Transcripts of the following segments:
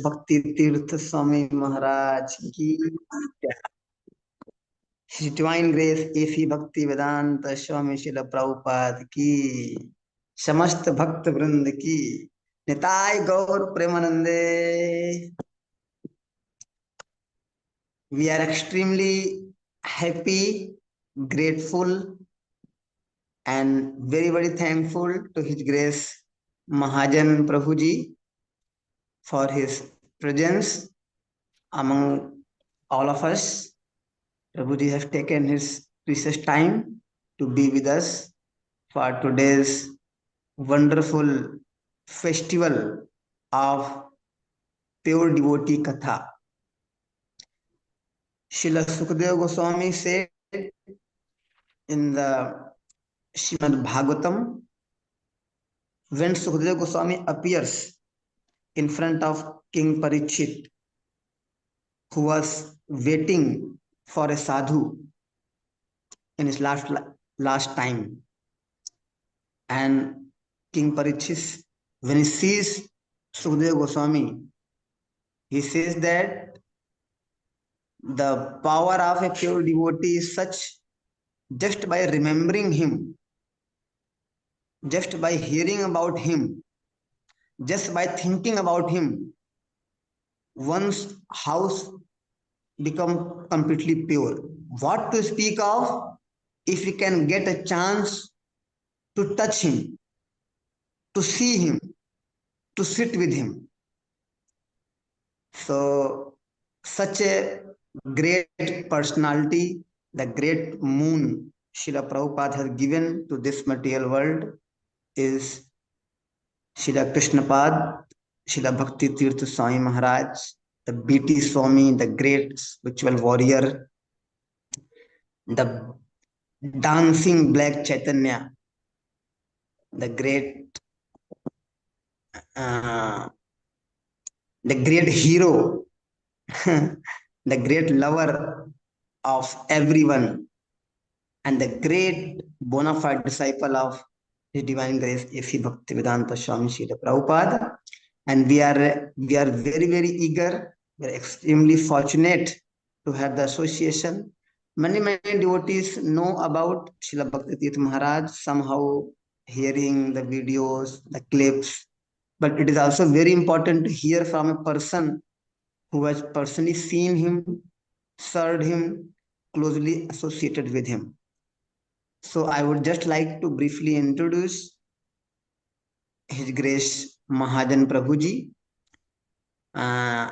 भक्ति तीर्थ स्वामी महाराज की, His Divine Grace AC भक्ति वेदांत स्वामी श्रील प्रभुपाद की, समस्त भक्त वृंद की, निताय गौर प्रेमानंदे. We are extremely happy, grateful, and very thankful to His Grace Mahajana Prabhuji for his presence among all of us. Prabhuji has taken his precious time to be with us for today's wonderful festival of pure devotee Katha. Srila Sukadeva Goswami said in the Srimad Bhagavatam, when Sukadeva Goswami appears in front of King Parikshit, who was waiting for a sadhu in his last time, and King Parikshit, when he sees Sukadeva Goswami, he says that the power of a pure devotee is such, just by remembering him, just by hearing about him, just by thinking about him, one's house become completely pure. What to speak of if we can get a chance to touch him, to see him, to sit with him. So such a great personality, the great moon Srila Prabhupada has given to this material world is Srila Krishnapad, Srila Bhakti Tirtha Swami Maharaj, the BT Swami, the great spiritual warrior, the dancing black Chaitanya, the great hero, the great lover of everyone, and the great bona fide disciple of His Divine Grace A.C. Bhaktivedanta Swami Srila Prabhupada. And we are very eager, we are extremely fortunate to have the association. Many devotees know about Srila Bhakti Tirtha Maharaj, somehow hearing the videos, the clips, but it is also very important to hear from a person who has personally seen him, served him, closely associated with him. So I would just like to briefly introduce His Grace Mahajana Prabhuji. I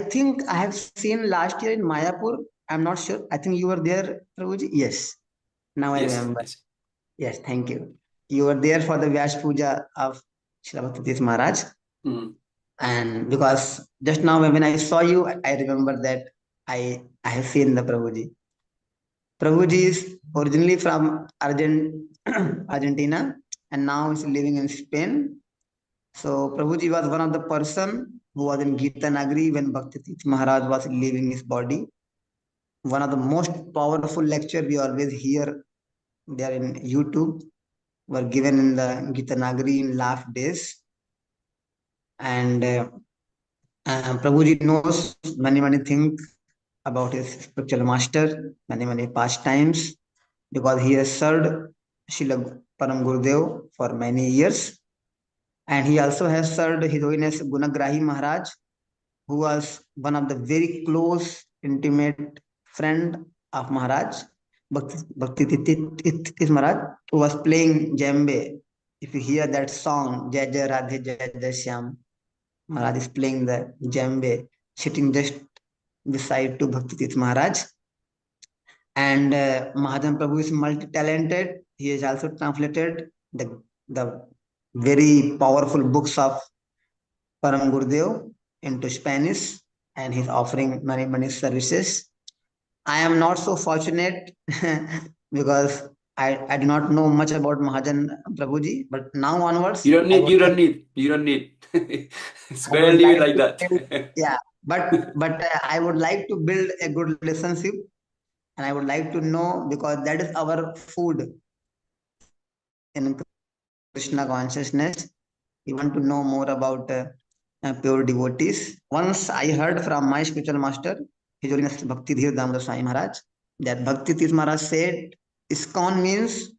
think I have seen last year in Mayapur. I'm not sure. I think you were there, Prabhuji. Yes. Now I remember. Yes, thank you. You were there for the Vyas Puja of Srila Bhakti Tirtha Maharaj. And because just now when I saw you, I remember that I have seen the Prabhuji. Prabhuji is originally from Argentina and now is living in Spain. So Prabhuji was one of the person who was in Gita Nagari when Bhakti Tirtha Maharaj was leaving his body. One of the most powerful lecture we always hear there in YouTube were given in the Gita Nagari in last days. And Prabhuji knows many things about his spiritual master, many pastimes, because he has served Srila Param Gurudev for many years. And he also has served His Holiness Gunagrahi Maharaj, who was one of the very close, intimate friend of Maharaj, Bhakti Tirtha Maharaj, who was playing djembe. If you hear that song, Jai Jai Radhe Jai Jai Shyam, Maharaj is playing the djembe, sitting just beside to Bhakti Tirtha Maharaj. And Mahajana Prabhu is multi-talented. He has also translated the very powerful books of Param Gurudev into Spanish, and he's offering many services. I am not so fortunate because I do not know much about Mahajana Prabhuji, but now onwards you don't need spare leave like that. Yeah, but I would like to build a good relationship, and I would like to know, because that is our food in Krishna consciousness. We want to know more about pure devotees. Once I heard from my spiritual master, His Holiness Bhakti Dhir Swami Maharaj, that Bhakti Tirtha Maharaj said, ISKCON means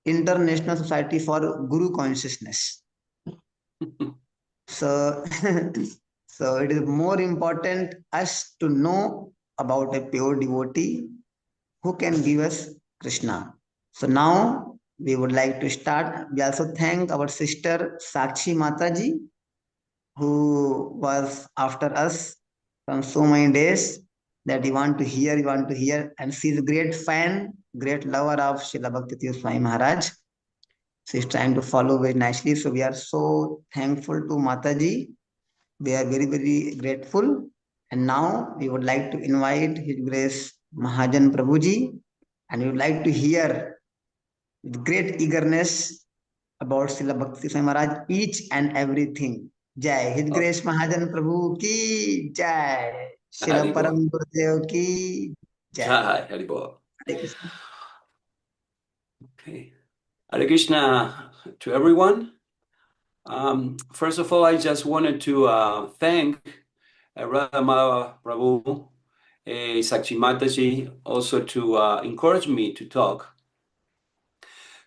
International Society for Guru Consciousness. So, so it is more important us to know about a pure devotee who can give us Krishna. So now we would like to start. We also thank our sister Sakshi Mataji, who was after us from so many days that you want to hear, and she's a great fan, great lover of Srila Bhakti Swami Maharaj. She's trying to follow very nicely. So we are so thankful to Mataji. We are very, very grateful. And now we would like to invite His Grace Mahajana Prabhuji, and we would like to hear with great eagerness about Srila Bhakti Swami Maharaj, each and everything. Jai. His Grace Mahajana Prabhu ki Jai. Srila Param Gurudev ki Jai. Jai Haribol. Hare Krishna. Okay. Hare Krishna to everyone. First of all, I just wanted to thank Radha Prabhu, Sakshi Mataji, also to encourage me to talk.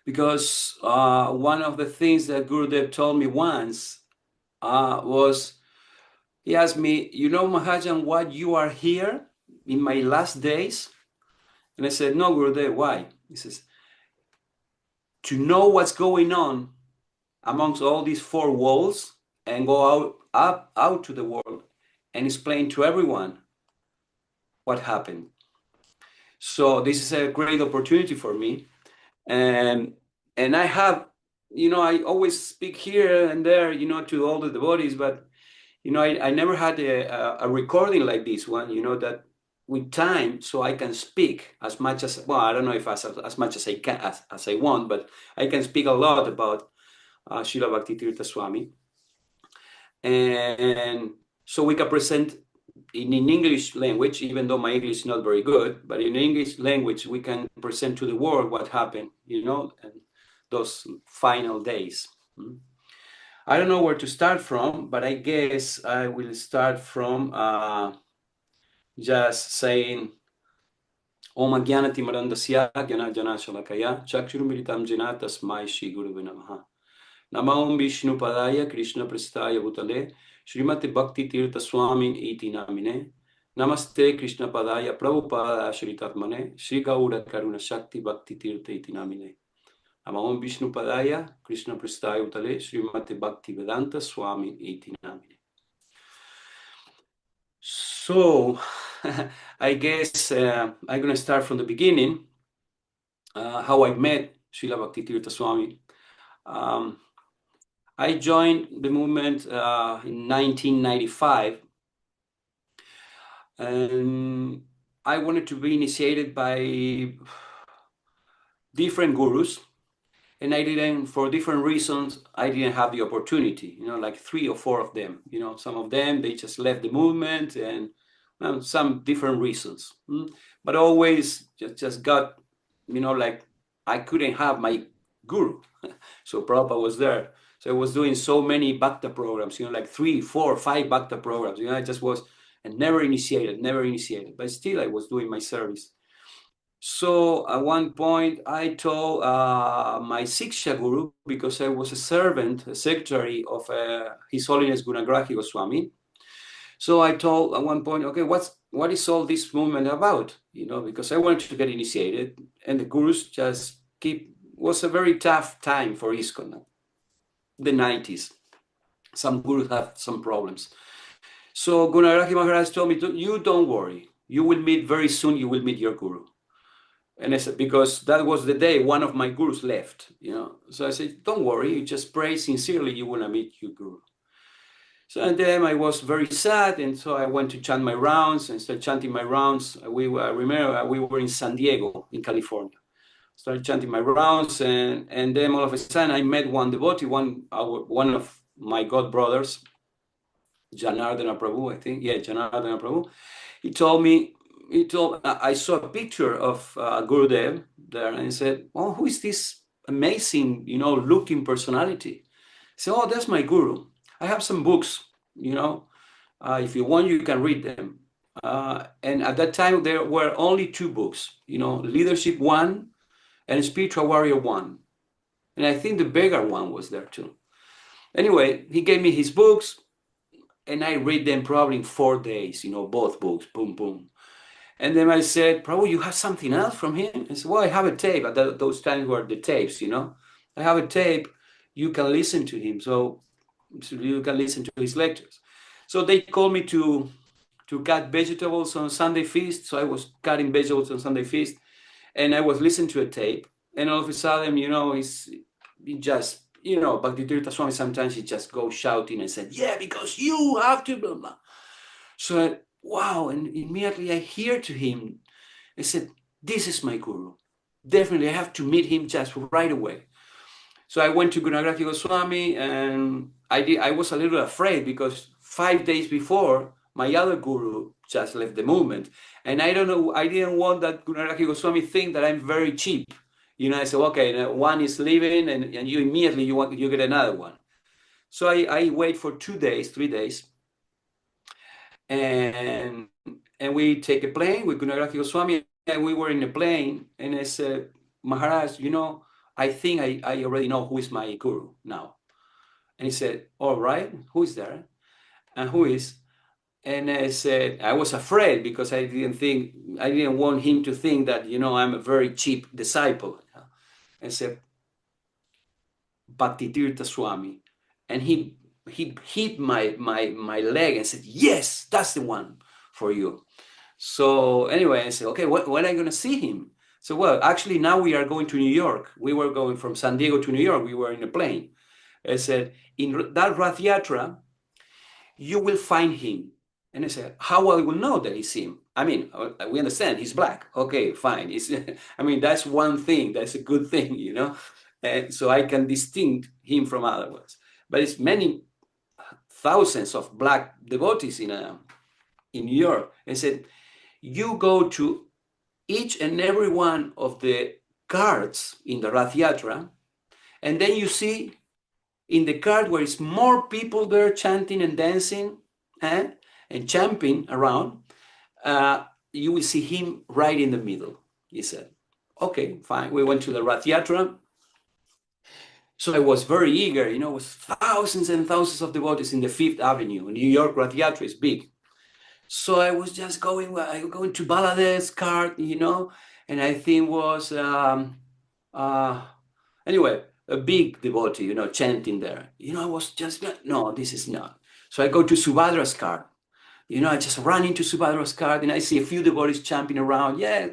Because one of the things that Gurudev told me once was, he asked me, you know, Mahajan, why you are here in my last days? And I said, no, Gurudev, why? He says, to know what's going on amongst all these four walls and go out to the world and explain to everyone what happened. So this is a great opportunity for me. And I have, you know, I always speak here and there, you know, to all the devotees, but, you know, I never had a recording like this one, you know, that with time, so I can speak as much as, well, I don't know if as much as I can, as I want, but I can speak a lot about Srila Bhakti Tirtha Swami. And so we can present in English language, even though my English is not very good, but in English language, we can present to the world what happened, you know, and those final days. I don't know where to start from, but I guess I will start from just saying, Om Agyanati Marandasya Gyana Jana Shalakaya Chakshurumiritam Jena Tasmai Shri Guruve Namaha. Namam Vishnu Padaya Krishna Prastaya Bhutale Srimati Bhakti Tirtha Swami Iti Namine Namaste Krishna Padaya Prabhupada Shri Tatmane Shri Gaura Karuna Shakti Bhakti Tirtha Iti Namine Namam Vishnu Padaya Krishna Prastaya Bhutale Srimati Bhakti Vedanta Swami Iti Namine. So I guess I'm going to start from the beginning, how I met Srila Bhakti Tirtha Swami. I joined the movement in 1995, and I wanted to be initiated by different gurus, and I didn't, for different reasons, I didn't have the opportunity, you know, like 3 or 4 of them, you know, some of them, they just left the movement, and some different reasons, but always just got, you know, like I couldn't have my guru, so Prabhupada was there. So I was doing so many Bhakta programs, you know, like 3, 4, 5 Bhakta programs, you know, I just was, and never initiated, but still I was doing my service. So at one point I told my Siksha Guru, because I was a servant, a secretary of His Holiness Gunagrahi Goswami. So I told at one point, okay, what is all this movement about? You know, because I wanted to get initiated, and the gurus just was a very tough time for ISKCON, the 90s. Some gurus have some problems. So Gunagrahi Maharaj told me, you don't worry, you will meet very soon, you will meet your guru. And I said, because that was the day one of my gurus left, you know. So I said, don't worry, you just pray sincerely, you want to meet your guru. So and then I was very sad, and so I went to chant my rounds and started chanting my rounds. I remember we were in San Diego, in California. Started chanting my rounds, and then all of a sudden I met one devotee, one of my god brothers, Janardana Prabhu, I think. Yeah, Janardana Prabhu. I saw a picture of Gurudev there, and he said, oh, who is this amazing, you know, looking personality? I said, oh, that's my guru. I have some books If you want, you can read them. And at that time, there were only 2 books, Leadership 1 and Spiritual Warrior 1. And I think the bigger one was there too. Anyway, he gave me his books, and I read them probably in 4 days, both books, boom, boom. And then I said, Prabhu, you have something else from him? I said, well, I have a tape. At those times were the tapes, I have a tape. You can listen to him. So you can listen to his lectures. So they called me to cut vegetables on Sunday feast. So I was cutting vegetables on Sunday feast, and I was listening to a tape. And all of a sudden, he just, Bhakti Tirtha Swami, sometimes he just goes shouting and said, yeah, because you have to, blah, blah. So wow, and immediately I hear to him, I said, this is my guru. Definitely, I have to meet him just right away. So I went to Gunagratha Goswami, and I was a little afraid because 5 days before, my other guru just left the movement. And I don't know, I didn't want that Gunagratha Goswami think that I'm very cheap. I said, okay, one is leaving, and you immediately, you get another one. So I wait for 2 days, 3 days. And we take a plane with Gunagratha Goswami, and we were in a plane, and I said, Maharaj, I think I already know who is my guru now. And he said, all right, who is there? And who is? And I said, I was afraid because I didn't want him to think that, I'm a very cheap disciple. I said, Bhakti Tirtha Swami. And he hit my leg and said, yes, that's the one for you. So anyway, I said, okay, when are you going to see him? So, well, actually, now we are going to New York. We were going from San Diego to New York. We were in a plane. I said, in that Rath Yatra, you will find him. And I said, how I will know that it's him? I mean, we understand he's black. Okay, fine. That's one thing. That's a good thing, And so I can distinct him from other ones. But it's many thousands of black devotees in New York. I said, you go to each and every one of the cards in the Rath Yatra, and then you see in the card where it's more people there chanting and dancing and jumping around, you will see him right in the middle. He said, okay, fine. We went to the Rath Yatra. So I was very eager, it was thousands and thousands of devotees in the Fifth Avenue. New York Rath Yatra is big. So I was just going to Baladez card, and I think was, anyway, a big devotee, chanting there. I was just, no, this is not. So I go to Subhadra's card. I just run into Subhadra's card, and I see a few devotees jumping around. Yeah,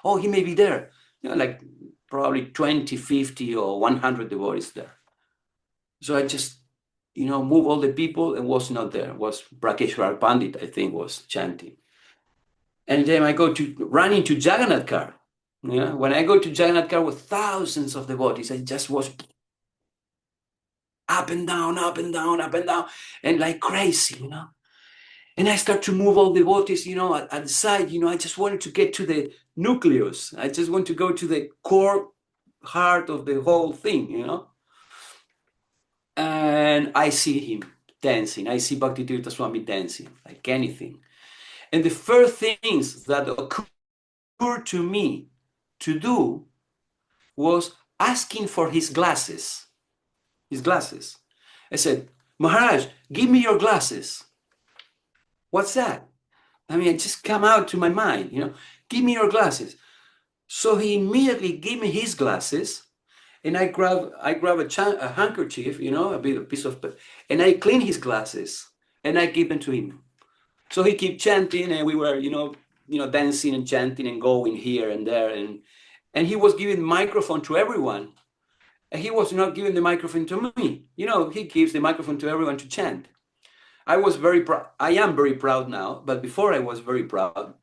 oh, he may be there. Like probably 20, 50, or 100 devotees there. So I just, move all the people, and was not there. It was Brakeshwar Pandit, I think, was chanting. And then I run into Jagannath car. When I go to Jagannath car with thousands of devotees, I just was up and down, up and down, up and down, and like crazy, And I start to move all the devotees, at the side, I just wanted to get to the nucleus. I just want to go to the core heart of the whole thing, And I see him dancing. I see Bhakti Tirtha Swami dancing like anything. And the first things that occurred to me to do was asking for his glasses. I said, Maharaj, give me your glasses. What's that? It just come out to my mind, give me your glasses. So he immediately gave me his glasses, and I grab a handkerchief, a piece of, and I clean his glasses, and I give them to him. So he kept chanting, and we were, dancing and chanting and going here and there, and he was giving the microphone to everyone, and he was not giving the microphone to me. He gives the microphone to everyone to chant. I was very proud. I am very proud now, but before I was very proud.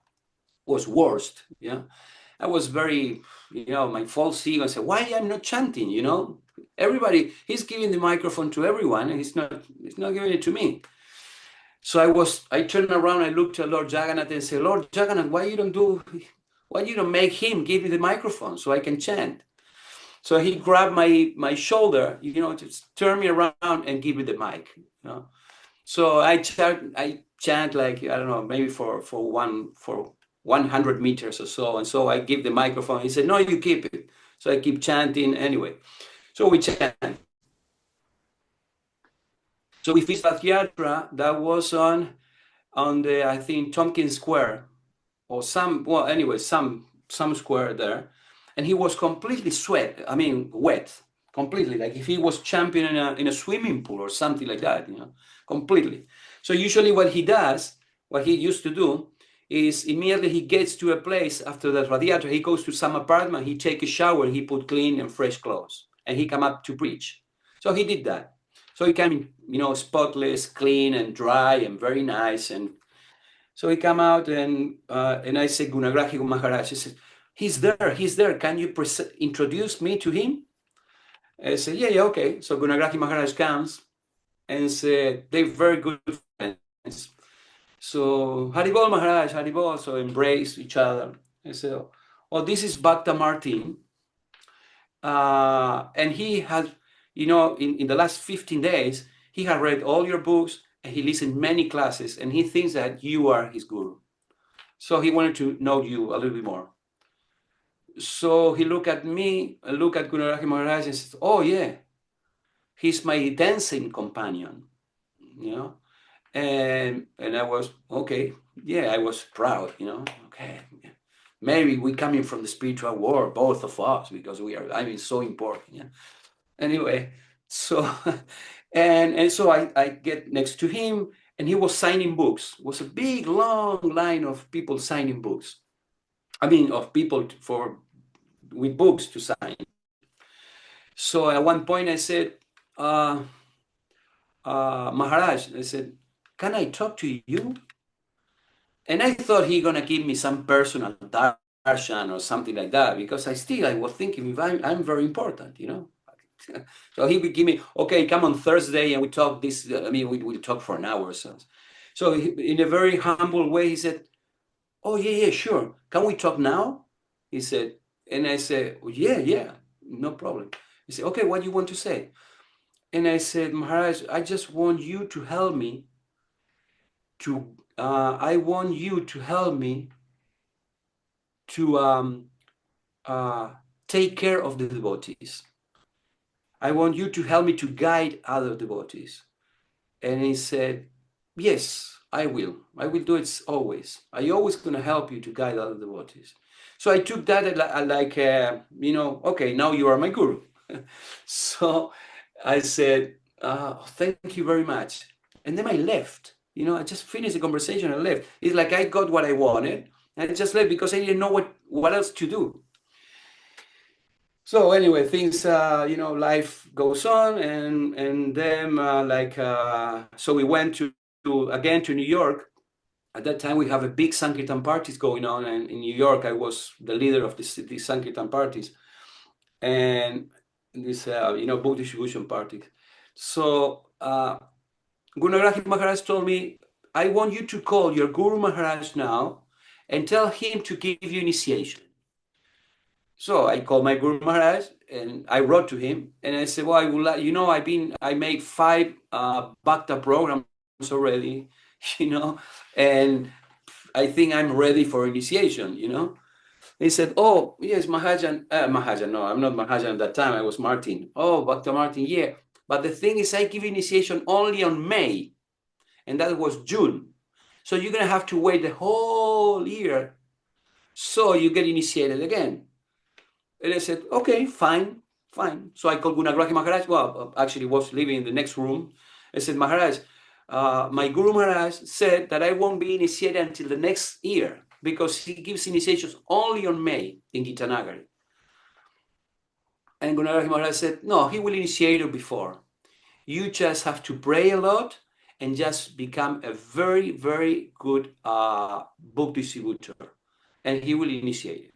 Was worst. I was very, my false ego. I said, why I'm not chanting? Everybody, he's giving the microphone to everyone, and he's not giving it to me. So I turned around, I looked at Lord Jagannath and said, Lord Jagannath, why you don't make him give me the microphone so I can chant? So he grabbed my shoulder, just turn me around and give me the mic. So I chant like, I don't know, maybe for 100 meters or so. And so I give the microphone. He said, no, you keep it. So I keep chanting anyway. So we chant. So we finished that yatra. That was on the, I think, Tompkins Square or some square there. And he was completely wet, completely, like if he was jumping in a swimming pool or something like that, completely. So usually what he used to do is immediately he gets to a place after the radiator, he goes to some apartment, he take a shower, he put clean and fresh clothes, and he come up to preach. So he did that. So he came, spotless, clean and dry and very nice. And so he come out and I said, Gunagrahi Maharaj. He said, he's there. Can you introduce me to him? I said, yeah, okay. So Gunagrahi Maharaj comes and said, they're very good friends. So Haribol Maharaj, Haribol, so embrace each other. I said, oh, this is Bhakta Martin. And he has, in the last 15 days, he had read all your books and he listened many classes and he thinks that you are his guru. So he wanted to know you a little bit more. So he looked at me, looked at Gunaraji Maharaj and said, oh yeah, he's my dancing companion, And I was, okay, yeah, I was proud, okay. Maybe we coming from the spiritual world, both of us, because we are, so important, yeah. Anyway, so, and so I get next to him and he was signing books. It was a big, long line of people signing books. Of people with books to sign. So at one point I said, Maharaj, I said, can I talk to you? And I thought he gonna give me some personal darshan or something like that, because I was thinking, if I'm very important, So he would give me, okay, come on Thursday and we talk this, we talk for an hour or so. So in a very humble way, he said, oh, yeah, sure. Can we talk now? He said, and I said, oh, yeah, no problem. He said, okay, what do you want to say? And I said, Maharaj, I just want you to help me to, take care of the devotees. I want you to help me to guide other devotees. And he said, yes, I will. I will do it always. I always going to help you to guide other devotees. So I took that like, okay, now you are my guru. So I said, thank you very much. And then I left. I just finished the conversation and left. It's like I got what I wanted. And I just left because I didn't know what else to do. So anyway, things, life goes on, and then so we went again to New York. At that time, we have a big Sankirtan parties going on, and in New York, I was the leader of these Sankirtan parties, and this, book distribution parties. So Gunaraji Maharaj told me, I want you to call your Guru Maharaj now and tell him to give you initiation. So I called my Guru Maharaj and I wrote to him and I said, well, I would like, I made 5 Bhakta programs already, and I think I'm ready for initiation, He said, oh, yes, Mahajana, no, I'm not Mahajana at that time, I was Martin. Oh, Bhakta Martin, yeah. But the thing is, I give initiation only on May, and that was June. So you're going to have to wait the whole year so you get initiated again. And I said, okay, fine. So I called Gunagrahi Maharaj. Well, actually was living in the next room. I said, Maharaj, my Guru Maharaj said that I won't be initiated until the next year because he gives initiations only on May in Gitanagari. And Gunagrahi Maharaj said, no, he will initiate you before. You just have to pray a lot and just become a very, very good book distributor. And he will initiate it.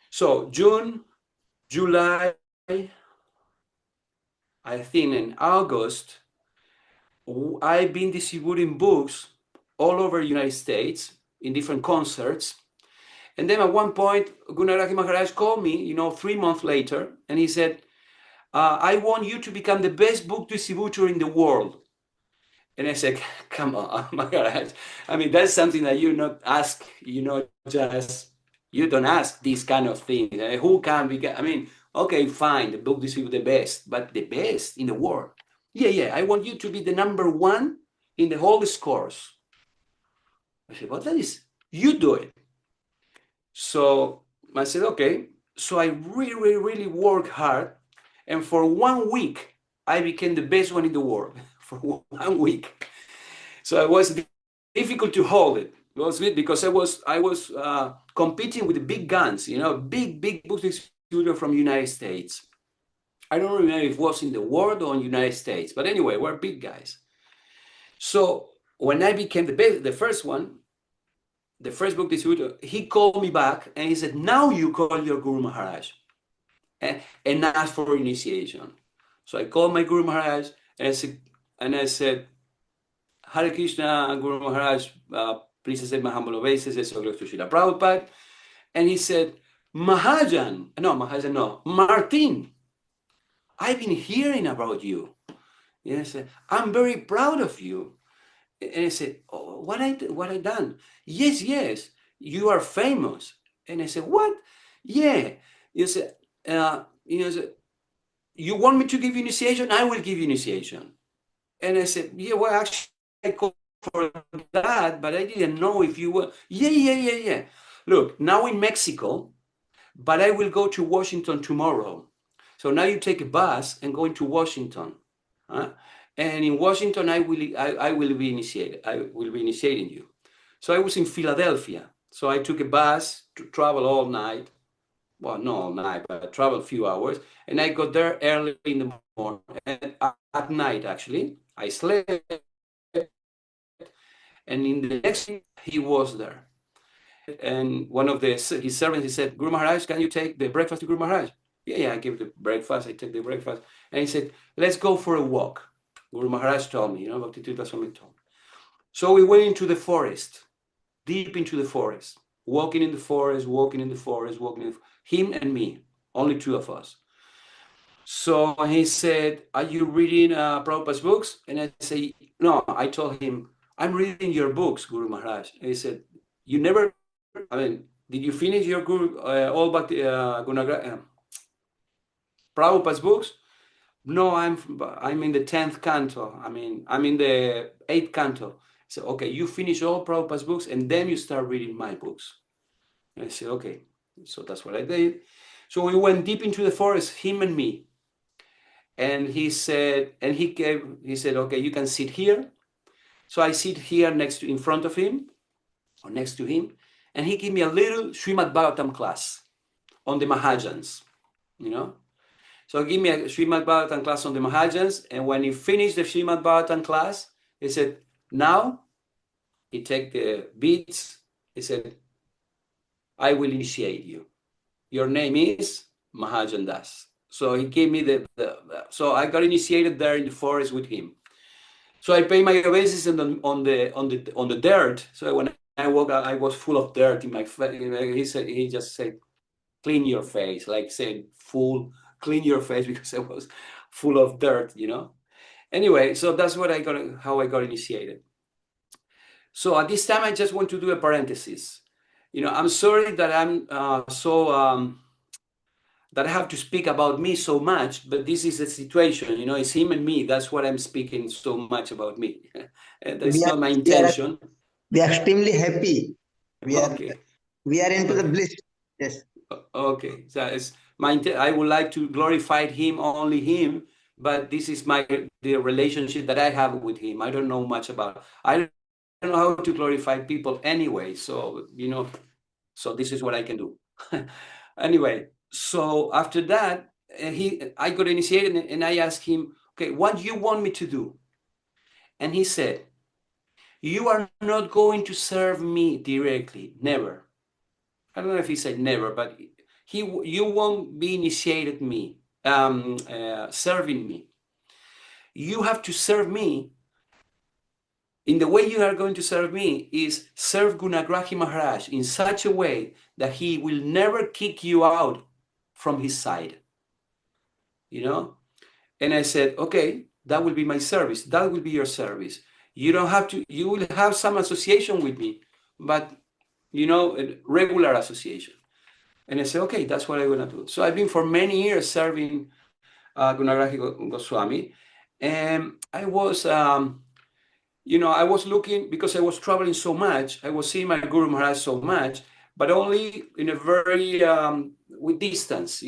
So June, July, I think in August, I've been distributing books all over the United States in different concerts. And then at one point, Gunaraji Maharaj called me, 3 months later, and he said, I want you to become the best book distributor in the world. And I said, come on, Maharaj. I mean, that's something that you not ask, just, you don't ask these kind of things. Who can be, I mean, okay, fine, the book is the best, but the best in the world. Yeah, I want you to be the number one in the whole scores. I said, well, that is, you do it. So I said, okay. So I really worked hard. And for 1 week, I became the best one in the world for 1 week. So it was difficult to hold it. It was because I was competing with the big guns, big book distributor from the United States. I don't remember if it was in the world or in the United States, but anyway, we're big guys. So when I became the first one, the first book distributor, he called me back and he said, now you call your Guru Maharaj and ask for initiation. So I called my Guru Maharaj and I said, Hare Krishna, Guru Maharaj, please accept my humble obeisances, so glory to Srila Prabhupada. And he said, Mahajana, no, Martin, I've been hearing about you. And I said, I'm very proud of you. And I said, oh, what I done? Yes, you are famous. And I said, what? Yeah. You said, you want me to give you initiation? I will give you initiation. And I said, yeah, well, actually, I called for that, but I didn't know if you were. Yeah. Look, now in Mexico, but I will go to Washington tomorrow. So now you take a bus and go into Washington. And in Washington, I will be initiated. I will be initiating you. So I was in Philadelphia. So I took a bus to travel all night. Well, not all night, but I traveled a few hours. And I got there early in the morning. And at night, actually, I slept. And in the next day, he was there. And one of his servants, he said, Guru Maharaj, can you take the breakfast to Guru Maharaj? Yeah, I gave the breakfast. I took the breakfast. And he said, let's go for a walk. Guru Maharaj told me, Bhakti Tirtha Swami told me. So we went into the forest, deep into the forest, walking in the forest, him and me, only two of us. So he said, are you reading Prabhupada's books? And I say, no, I told him, I'm reading your books, Guru Maharaj. And he said, you never, did you finish your Guru, all Bhakti, Prabhupada's books? No, I'm in the 10th canto. I'm in the 8th canto. So, okay, you finish all Prabhupada's books and then you start reading my books. And I said, okay. So that's what I did. So we went deep into the forest, him and me. And he said, okay, you can sit here. So I sit here in front of him, or next to him, and he gave me a little Srimad Bhagavatam class on the Mahajans, So give me a Srimad Bhagavatam class on the Mahajans, and when he finished the Srimad Bhagavatam class, he said, now, he take the beads, he said, I will initiate you. Your name is Mahajan Das. So he gave me so I got initiated there in the forest with him. So I paid my obeisance on the dirt. So when I woke up, I was full of dirt in my face. He just said, clean your face, like saying, clean your face, because I was full of dirt, Anyway, so that's how I got initiated. So at this time, I just want to do a parenthesis. I'm sorry that I'm that I have to speak about me so much, but this is the situation, it's him and me. That's what I'm speaking so much about me. That's not my intention. We are extremely happy. We are into the bliss. Yes. Okay. So I would like to glorify him, only him, but this is the relationship that I have with him. I don't know much about. I don't know how to glorify people anyway. So, so this is what I can do. Anyway, so after that, I got initiated and I asked him, okay, what do you want me to do? And he said, you are not going to serve me directly, never. I don't know if he said never, but you won't be initiated me, serving me. You have to serve me. In the way you are going to serve me is serve Gunagrahi Maharaj in such a way that he will never kick you out from his side. And I said, okay, that will be my service. That will be your service. you don't have to, you will have some association with me, but a regular association. And I said, okay, that's what I'm gonna do. So I've been for many years serving Gunagarahi Goswami, and I was I was looking, because I was traveling so much, I was seeing my Guru Maharaj so much, but only in a very with distance.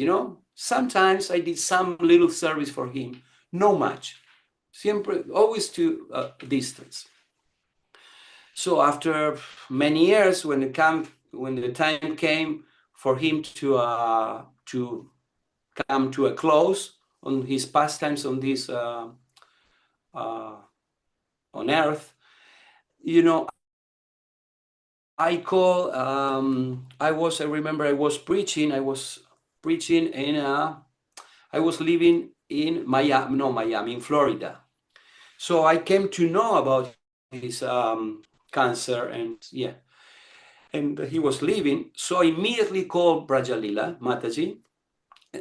Sometimes I did some little service for him, no much, siempre, always to distance. So after many years, when the time came for him to come to a close on his pastimes on this on earth, I remember I was preaching in I was living in Miami, in Florida. So I came to know about his cancer, and he was leaving. So I immediately called Brajalila Mataji.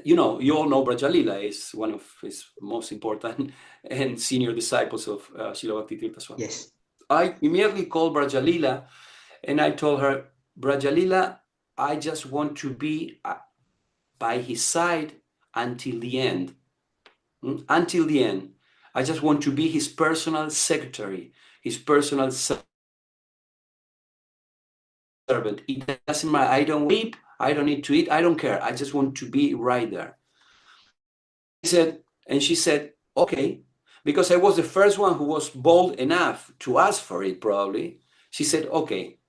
You all know Brajalila is one of his most important and senior disciples of Srila Bhakti Tirtha Swami. Yes. I immediately called Brajalila, and I told her, Brajalila, I just want to be by his side until the end. Until the end. I just want to be his personal secretary, his personal servant. It doesn't matter. I don't sleep. I don't need to eat. I don't care. I just want to be right there. She said, okay, because I was the first one who was bold enough to ask for it, probably. She said, okay.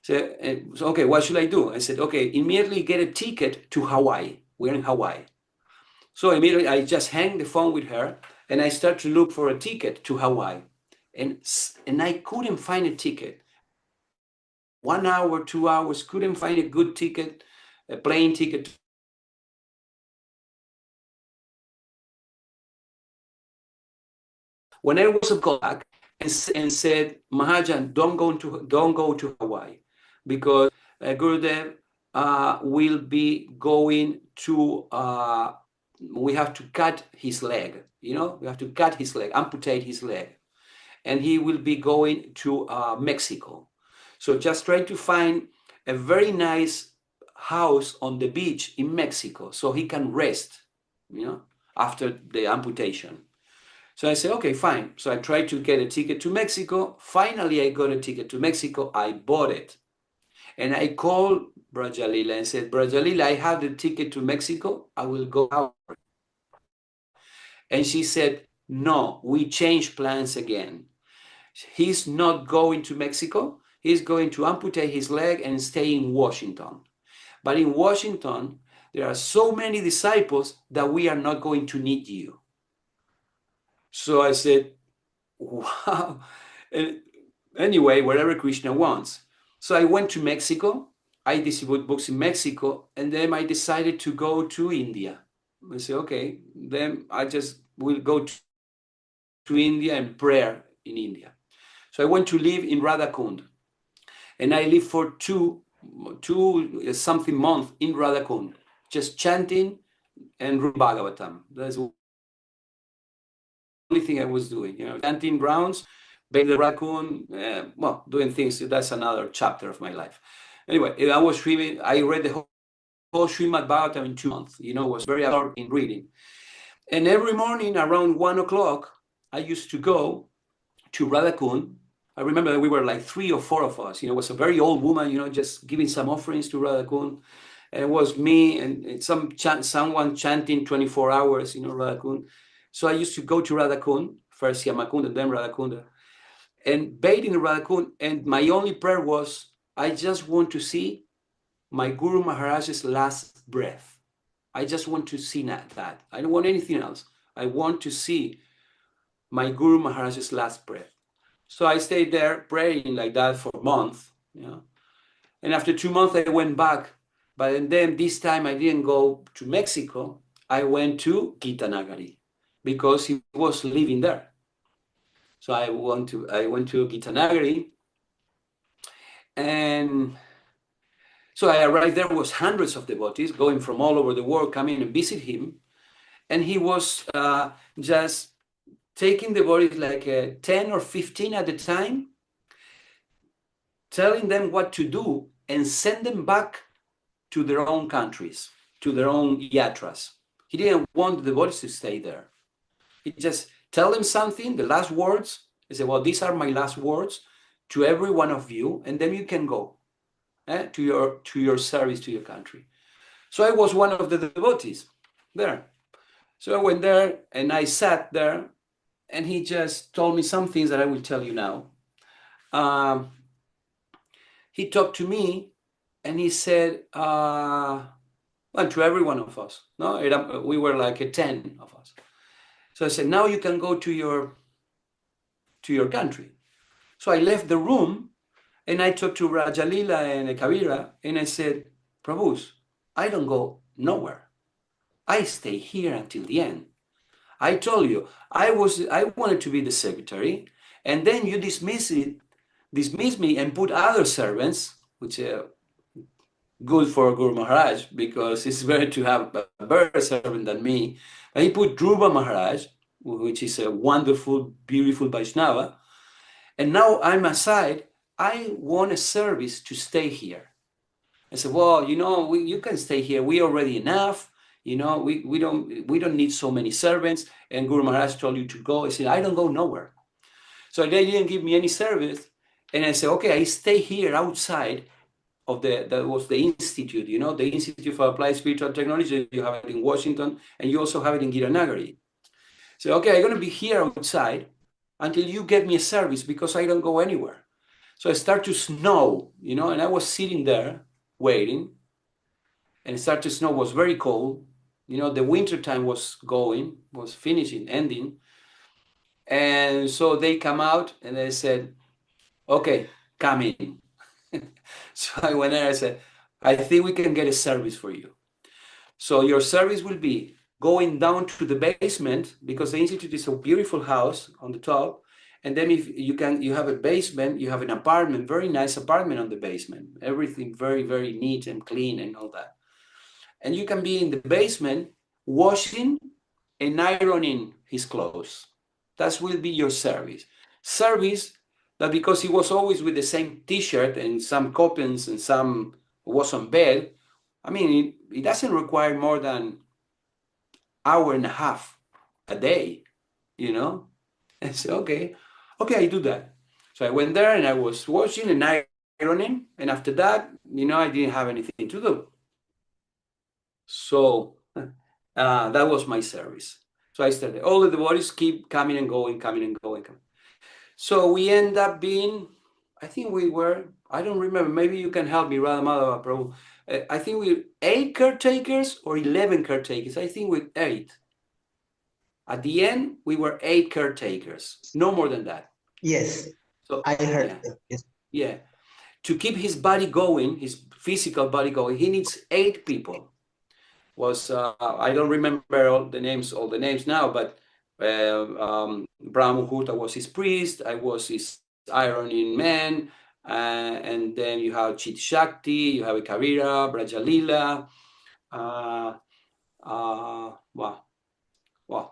So, okay, what should I do? I said, okay, immediately get a ticket to Hawaii. We're in Hawaii. So immediately I just hang the phone with her, and I start to look for a ticket to Hawaii. And I couldn't find a ticket. 1 hour, 2 hours, couldn't find a good ticket, a plane ticket. When I was back and said, Mahajana, don't go to Hawaii, because Gurudev will be going to, we have to cut his leg, we have to cut his leg, amputate his leg. And he will be going to Mexico. So just try to find a very nice house on the beach in Mexico so he can rest, after the amputation. So I said, okay, fine. So I tried to get a ticket to Mexico. Finally, I got a ticket to Mexico. I bought it. And I called Brajalila and said, Brajalila, I have the ticket to Mexico. I will go out. And she said, no, we changed plans again. He's not going to Mexico. He's going to amputate his leg and stay in Washington. But in Washington, there are so many disciples that we are not going to need you. So I said, wow. And anyway, whatever Krishna wants. So I went to Mexico. I distribute books in Mexico. And then I decided to go to India. I said, okay, then I just will go to India and prayer in India. So I went to live in Radhakund. And I lived for two something months in Radhakund, just chanting and reading Bhagavatam. That's the only thing I was doing, chanting rounds, bathing the Radhakund, doing things. That's another chapter of my life. Anyway, I read the whole Srimad Bhagavatam in 2 months, was very absorbed in reading. And every morning around 1 o'clock, I used to go to Radhakund. I remember that we were like 3 or 4 of us. It was a very old woman, just giving some offerings to Radhakund. And it was me and someone chanting 24 hours, Radhakund. So I used to go to Radhakund, first Yamakunda, then Radhakunda, and bathe in Radhakund. And my only prayer was, I just want to see my Guru Maharaj's last breath. I just want to see that. I don't want anything else. I want to see my Guru Maharaj's last breath. So I stayed there praying like that for a month, And after 2 months, I went back. But then this time I didn't go to Mexico. I went to Gitanagari because he was living there. So I went to Gitanagari. And so I arrived there, was hundreds of devotees going from all over the world coming and visit him. And he was just taking the bodies like 10 or 15 at a time, telling them what to do, and send them back to their own countries, to their own yatras. He didn't want the bodies to stay there. He just tell them something, the last words. He said, well, these are my last words to every one of you, and then you can go to your service to your country. So I was one of the devotees there. So I went there and I sat there, and he just told me some things that I will tell you now. He talked to me and he said, well, to every one of us, no, we were like 10 of us. So I said, now you can go to your country. So I left the room and I talked to Rajalila and Kavira, and I said, Prabhus, I don't go nowhere. I stay here until the end. I told you, I wanted to be the secretary, and then you dismiss me and put other servants, which are good for Guru Maharaj, because it's better to have a better servant than me. And he put Dhruva Maharaj, which is a wonderful, beautiful Vaishnava. And now I'm aside, I want a service to stay here. I said, well, you can stay here. We already enough. We don't need so many servants. And Guru Maharaj told you to go. I said, I don't go nowhere. So they didn't give me any service. And I said, okay, I stay here outside of that was the institute, the Institute for Applied Spiritual Technology. You have it in Washington, and you also have it in Giranagari. So, okay, I'm going to be here outside until you get me a service, because I don't go anywhere. So it started to snow, and I was sitting there waiting, and it started to snow. It was very cold. The winter time was finishing, ending. And so they come out and they said, okay, come in. So I went there, I said, I think we can get a service for you. So your service will be going down to the basement, because the institute is a beautiful house on the top. And then if you have a basement, you have an apartment, very nice apartment on the basement, everything very, very neat and clean and all that. And you can be in the basement washing and ironing his clothes. That will be your service. Service that, because he was always with the same t-shirt and some coppins and some was on bed, I mean, it doesn't require more than hour and a half a day, And I said, okay, I do that. So I went there and I was washing and ironing. And after that, I didn't have anything to do. So that was my service. So I started, all of the bodies keep coming and going. So we end up being, I think we were, I don't remember, maybe you can help me, Radhamadava Prabhu. I think we were 8 caretakers or 11 caretakers. I think we 8. At the end, we were 8 caretakers, no more than that. Yes, so I heard. Yeah. Yes. Yeah. To keep his body going, his physical body going, he needs 8 people. I don't remember all the names now, but Brahma Muhurta was his priest, I was his ironing man, and then you have Chit Shakti, you have Kavira, Brajalila,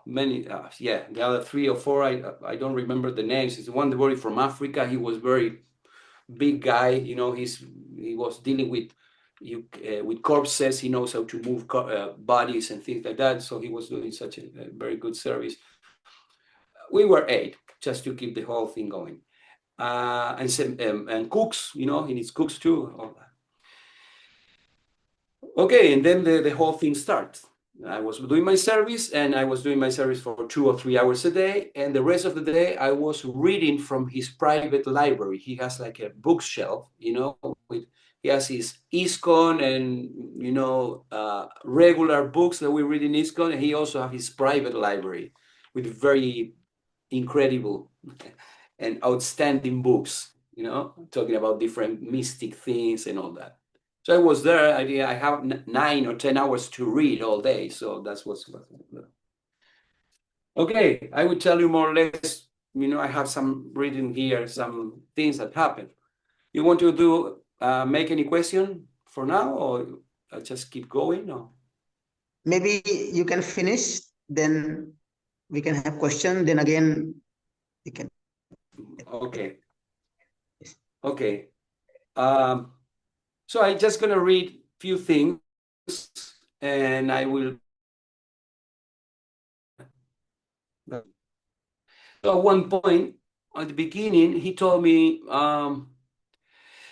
many, the other 3 or 4, I don't remember the names. It's one devotee from Africa. He was very big guy, he was dealing with corpses. He knows how to move bodies and things like that. So he was doing such a very good service. We were 8 just to keep the whole thing going. And cooks, he needs cooks too. All that. Okay, and then the whole thing starts. I was doing my service, and I was doing my service for 2 or 3 hours a day. And the rest of the day, I was reading from his private library. He has like a bookshelf, he has his ISKCON and, regular books that we read in ISKCON. And he also has his private library with very incredible and outstanding books, talking about different mystic things and all that. So I was there. I have 9 or 10 hours to read all day. So that's what's okay. I will tell you more or less. I have some reading here, some things that happened. You want to do make any question for now, or just keep going? Or maybe you can finish, then we can have question. Then again, we can. Okay. Okay. So I'm just gonna read a few things, and I will. So at one point at the beginning, he told me.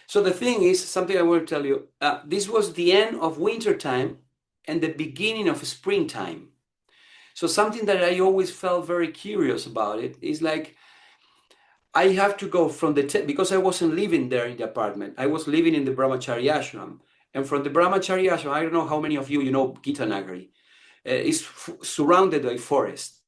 So the thing is, something I want to tell you. This was the end of winter time and the beginning of springtime. So something that I always felt very curious about it is like I have to go from the because I wasn't living there in the apartment. I was living in the Brahmachari ashram, and from the Brahmachari ashram, I don't know how many of you know Gita Nagari. It's surrounded by forests,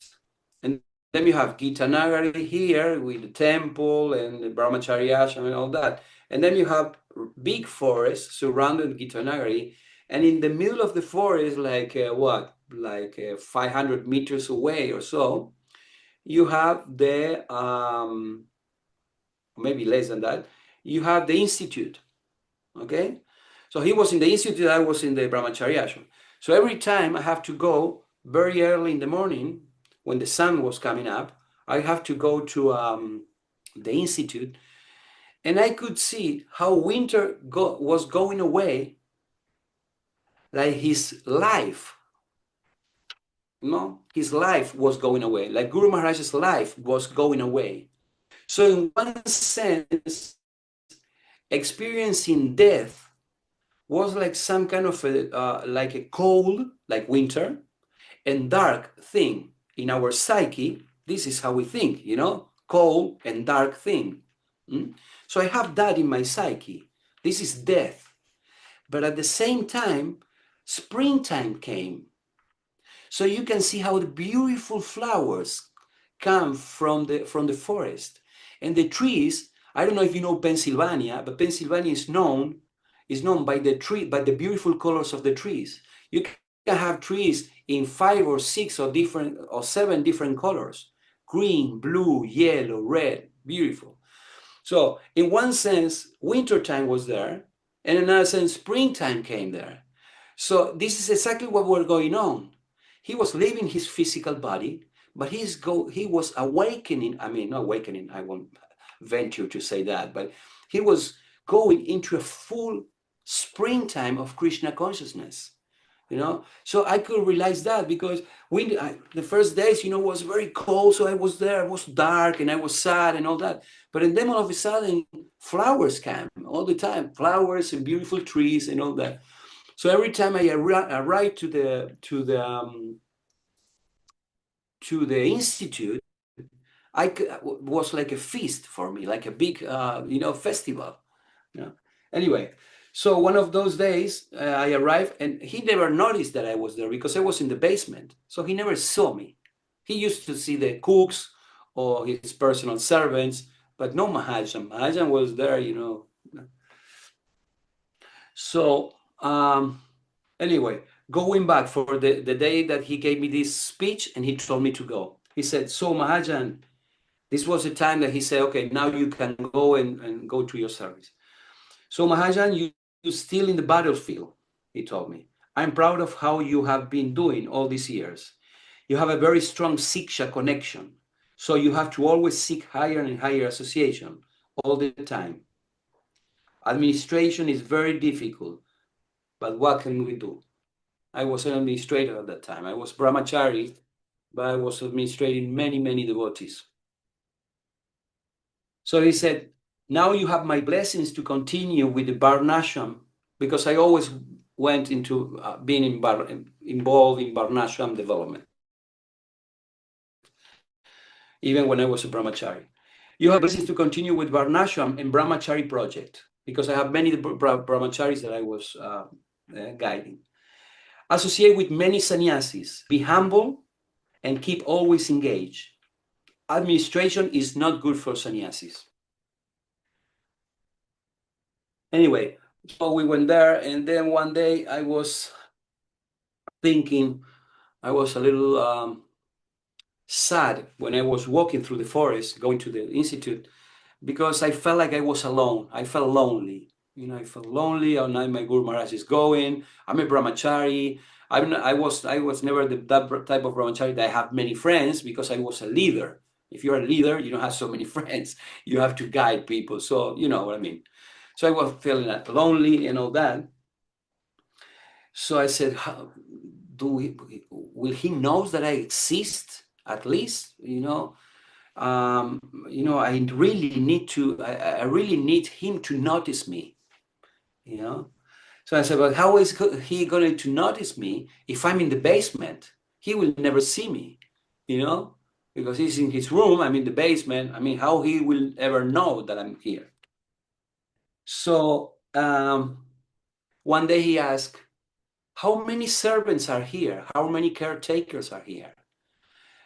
and then you have Gita Nagari here with the temple and the Brahmachari ashram and all that, and then you have big forest surrounded Gita Nagari, and in the middle of the forest, like 500 meters away or so, you have the maybe less than that, you have the institute. Okay, so he was in the institute, I was in the Brahmachari ashram. So every time I have to go very early in the morning when the sun was coming up, I have to go to the institute, and I could see how winter was going away, like his life. No, his life was going away, like Guru Maharaj's life was going away. So in one sense, experiencing death was like some kind of like a cold, like winter, and dark thing in our psyche. This is how we think, cold and dark thing. So I have that in my psyche. This is death. But at the same time, springtime came. So you can see how the beautiful flowers come from the forest. And the trees, I don't know if you know Pennsylvania, but Pennsylvania is known by the beautiful colors of the trees. You can have trees in 5 or 6 or 7 different colors: green, blue, yellow, red, beautiful. So in one sense, wintertime was there, and in another sense, springtime came there. So this is exactly what was going on. He was leaving his physical body, but he was awakening. I mean, not awakening, I won't venture to say that, but he was going into a full springtime of Krishna consciousness. So I could realize that because the first days, was very cold. So I was there, it was dark, and I was sad and all that. But then all of a sudden, flowers came all the time, flowers and beautiful trees and all that. So every time I arrived to the institute, was like a feast for me, like a big, festival. Anyway, so one of those days I arrived, and he never noticed that I was there because I was in the basement. So he never saw me. He used to see the cooks or his personal servants, but no Mahajana. Mahajana was there, So anyway, going back for the day that he gave me this speech and he told me to go. He said, so Mahajan, this was the time that he said, okay, now you can go and go to your service. So Mahajan, you're still in the battlefield, he told me. I'm proud of how you have been doing all these years. You have a very strong Siksha connection. So you have to always seek higher and higher association all the time. Administration is very difficult, but what can we do? I was an administrator at that time. I was brahmachari, but I was administrating many, many devotees. So he said, now you have my blessings to continue with the Varnashram, because I always went into being involved in Varnashram development, even when I was a brahmachari. You have blessings to continue with Varnashram and brahmachari project, because I have many brahmacharis that I was guiding. Associate with many sannyasis. Be humble and keep always engaged. Administration is not good for sannyasis. Anyway, so we went there, and then one day I was thinking, I was a little sad when I was walking through the forest, going to the institute, because I felt like I was alone. I felt lonely. You know, I felt lonely. Oh, now my Guru Maharaj is going. I'm a brahmachari. I was never that type of brahmachari that I have many friends, because I was a leader. If you're a leader, you don't have so many friends. You have to guide people. So you know what I mean. So I was feeling lonely and all that. So I said, will he knows that I exist at least? You know, I really need him to notice me. You know. So I said, but how is he going to notice me if I'm in the basement? He will never see me, you know, because he's in his room, I'm in the basement. I mean, how he will ever know that I'm here? So one day he asked, how many servants are here? How many caretakers are here?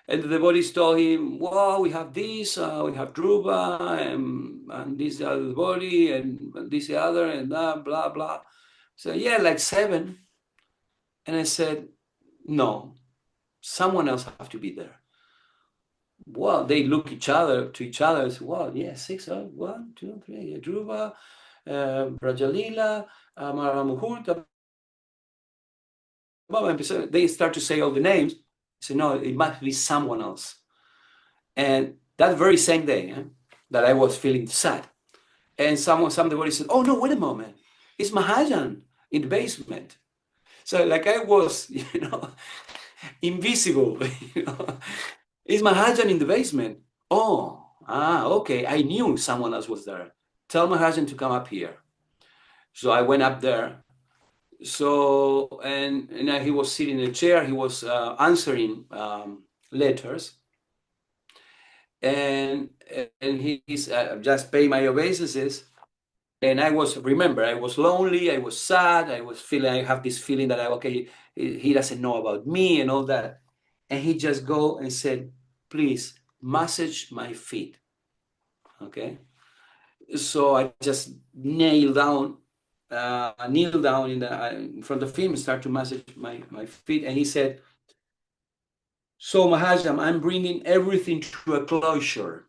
And the devotees told him, well, we have this, we have Dhruva, and this other devotee, and this other, and blah, blah, blah. So yeah, like 7. And I said, no, someone else have to be there. Well, they look to each other and say, well, yeah, 6, 1, 2, 3, Dhruva, Rajalila, Maramuhurta. They start to say all the names. I said, no, it must be someone else. And that very same day that I was feeling sad, and somebody said, oh no, wait a moment, it's Mahajana in the basement. So like I was, invisible, Is Mahajana in the basement? Oh, okay. I knew someone else was there. Tell Mahajana to come up here. So I went up there. So, and he was sitting in a chair. He was answering letters. And he's just paying my obeisances. And I was lonely. I was sad. I have this feeling that he doesn't know about me and all that. And he just go and said, please massage my feet. Okay. So I just kneel down in front of him, start to massage my feet. And he said, so Mahajana, I'm bringing everything to a closure.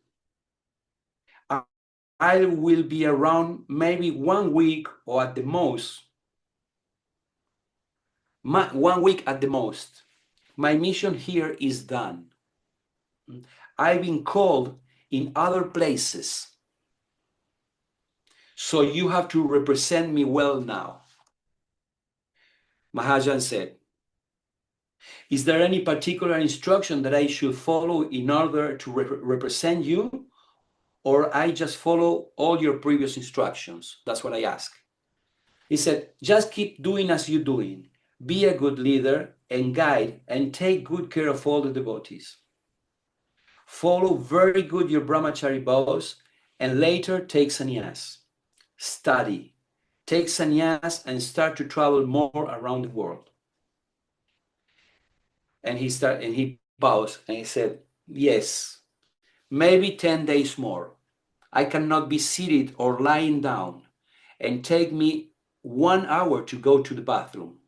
I will be around maybe 1 week, or at the most, 1 week at the most. My mission here is done. I've been called in other places. So you have to represent me well now. Mahajana said, is there any particular instruction that I should follow in order to represent you? Or I just follow all your previous instructions? That's what I asked. He said, just keep doing as you're doing. Be a good leader and guide, and take good care of all the devotees. Follow very good your brahmachari vows, and later take sannyas. Study, take sannyas, and start to travel more around the world. And he paused and he said, yes, maybe 10 days more. I cannot be seated or lying down, and take me 1 hour to go to the bathroom.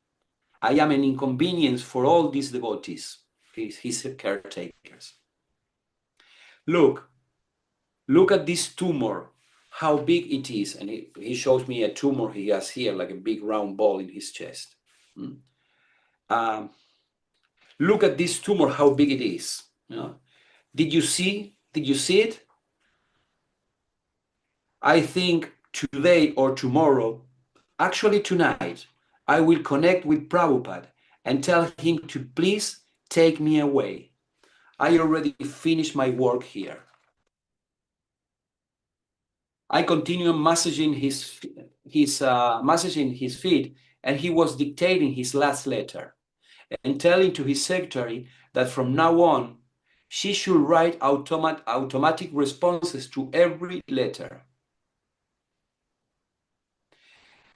I am an inconvenience for all these devotees, his caretakers. Look at this tumor, how big it is. And he shows me a tumor he has here, like a big round ball in his chest. Look at this tumor, how big it is. Did you see it? I think today or tomorrow, actually tonight, I will connect with Prabhupada and tell him to please take me away. I already finished my work here. I continue massaging his feet, and he was dictating his last letter and telling to his secretary that from now on, she should write automatic responses to every letter.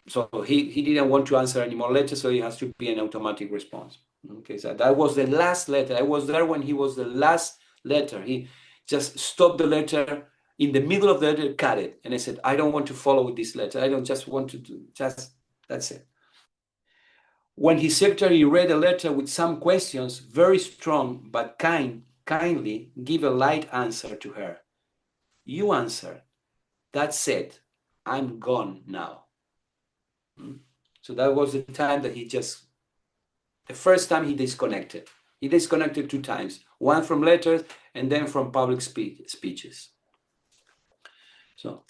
So he didn't want to answer any more letters, so it has to be an automatic response. Okay, so that was the last letter. I was there when he was the last letter. He just stopped the letter in the middle of the letter, cut it. And I said, I don't want to follow with this letter. I don't just want to do, that's it. When his secretary read a letter with some questions, very strong, but kindly give a light answer to her. You answer, that's it, I'm gone now. So that was the time that the first time he disconnected. He disconnected 2 times, one from letters and then from public speeches. So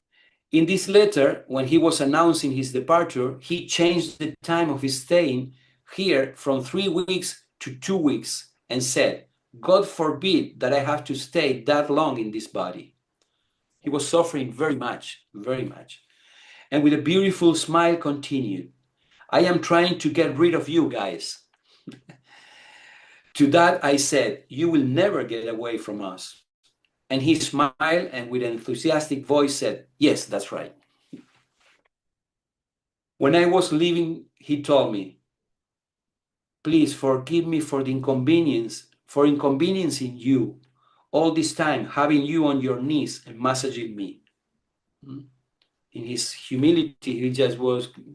in this letter, when he was announcing his departure, he changed the time of his staying here from 3 weeks to 2 weeks and said, God forbid that I have to stay that long in this body. He was suffering very much, very much. And with a beautiful smile continued, I am trying to get rid of you guys. To that I said, you will never get away from us. And he smiled and with an enthusiastic voice said, yes, that's right. When I was leaving, he told me, please forgive me for the inconveniencing you all this time, having you on your knees and massaging me. In his humility,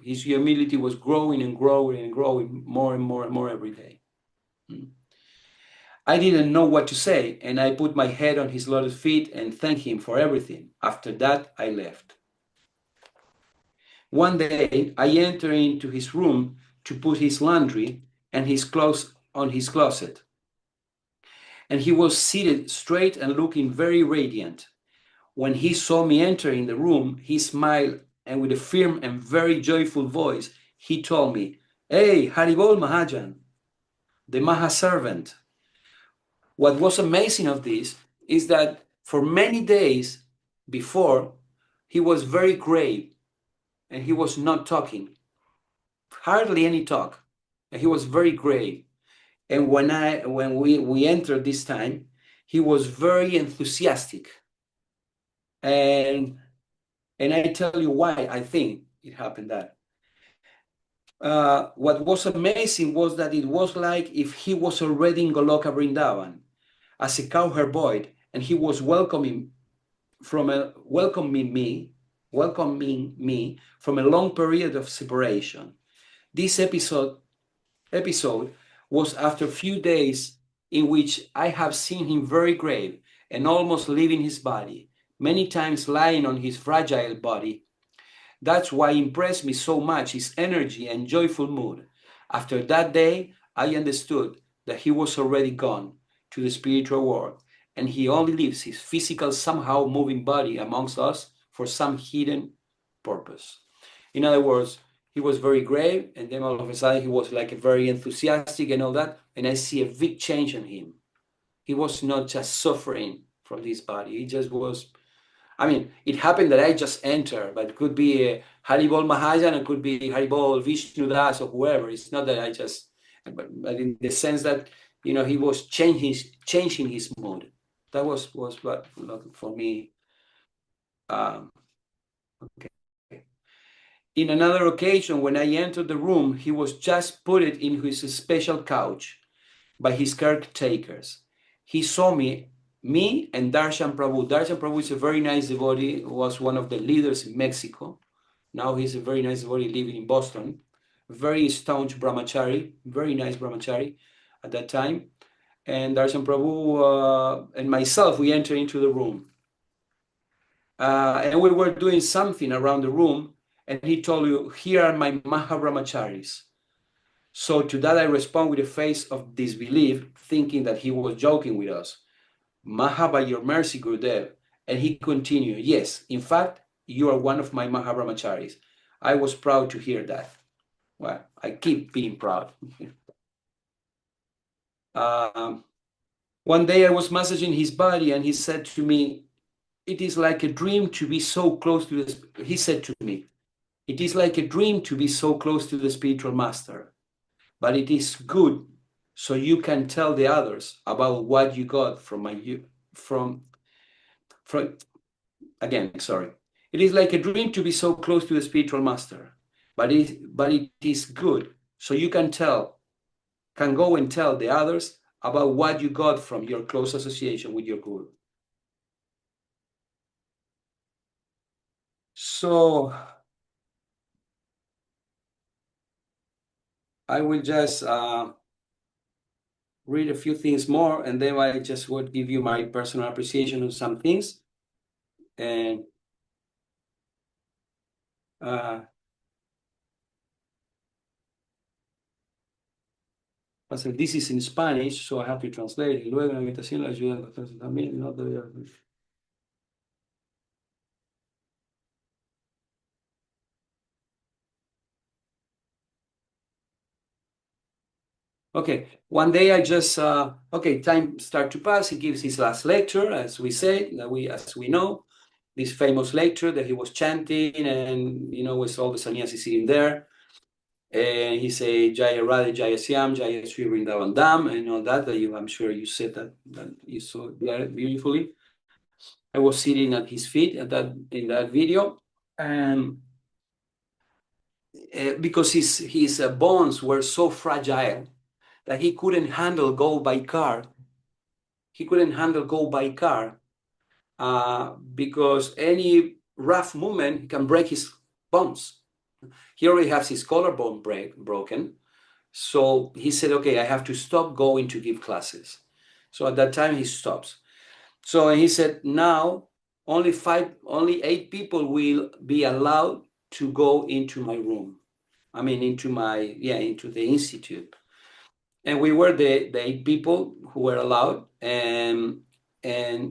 his humility was growing and growing and growing more and more and more every day. I didn't know what to say, and I put my head on his lotus feet and thanked him for everything. After that, I left. One day, I entered into his room to put his laundry and his clothes on his closet. And he was seated straight and looking very radiant. When he saw me enter in the room, he smiled, and with a firm and very joyful voice, he told me, hey, Haribol Mahajan, the Maha servant. What was amazing of this is that for many days before, he was very grave and he was not talking, hardly any talk, and he was very grave. And when we entered this time, he was very enthusiastic. And I tell you why I think it happened that. What was amazing was that it was like if he was already in Goloka Vrindavan as a cowherd boy, and he was welcoming me from a long period of separation. This episode was after a few days in which I have seen him very grave and almost leaving his body, many times lying on his fragile body. That's why impressed me so much his energy and joyful mood. After that day, I understood that he was already gone to the spiritual world, and he only leaves his physical, somehow moving body amongst us for some hidden purpose. In other words, he was very grave, and then all of a sudden he was like a very enthusiastic and all that, and I see a big change in him. He was not just suffering from this body, he just was. I mean, it happened that I just entered, but it could be Haribol Mahajana, it could be Haribol Vishnu Das or whoever. It's not that I just, but in the sense that, he was changing his mood. That was what for me. Okay. In another occasion, when I entered the room, he was just put it in his special couch by his caretakers. He saw me and Darshan Prabhu. Darshan Prabhu is a very nice devotee, was one of the leaders in Mexico. Now he's a very nice devotee living in Boston. Very staunch brahmachari, very nice brahmachari at that time. And Darshan Prabhu and myself, we entered into the room. And we were doing something around the room, and he told you, here are my Maha Brahmacharis. So to that I respond with a face of disbelief, thinking that he was joking with us. Maha, by your mercy, Gurudev. And he continued, yes, in fact, you are one of my Maha Brahmacharis. I was proud to hear that. Well, I keep being proud. One day I was massaging his body, and he said to me, it is like a dream to be so close to this. He said to me, it is like a dream to be so close to the spiritual master, but it is good so you can tell the others about what you got It is like a dream to be so close to the spiritual master, but it is good so you can go and tell the others about what you got from your close association with your guru. So I will just read a few things more, and then I just would give you my personal appreciation of some things. And This is in Spanish, so I have to translate. Y luego en la habitación la ayuda a acostarse también. No debe... Okay, one day I just, okay, time start to pass. He gives his last lecture, as we say, as we know, this famous lecture that he was chanting, and, you know, with all the sannyasis sitting there. And he say, Jaya Radha, Jaya Syam, Jaya Sri Vrindavan Dham, and all that, I'm sure you said that you saw that beautifully. I was sitting at his feet in that video, and because his bones were so fragile that he couldn't handle go by car. He couldn't handle go by car because any rough movement he can break his bones. He already has his collarbone broken. So he said, okay, I have to stop going to give classes. So at that time he stops. So he said, now only 8 people will be allowed to go into my room. I mean, into the institute. And we were the 8 people who were allowed. And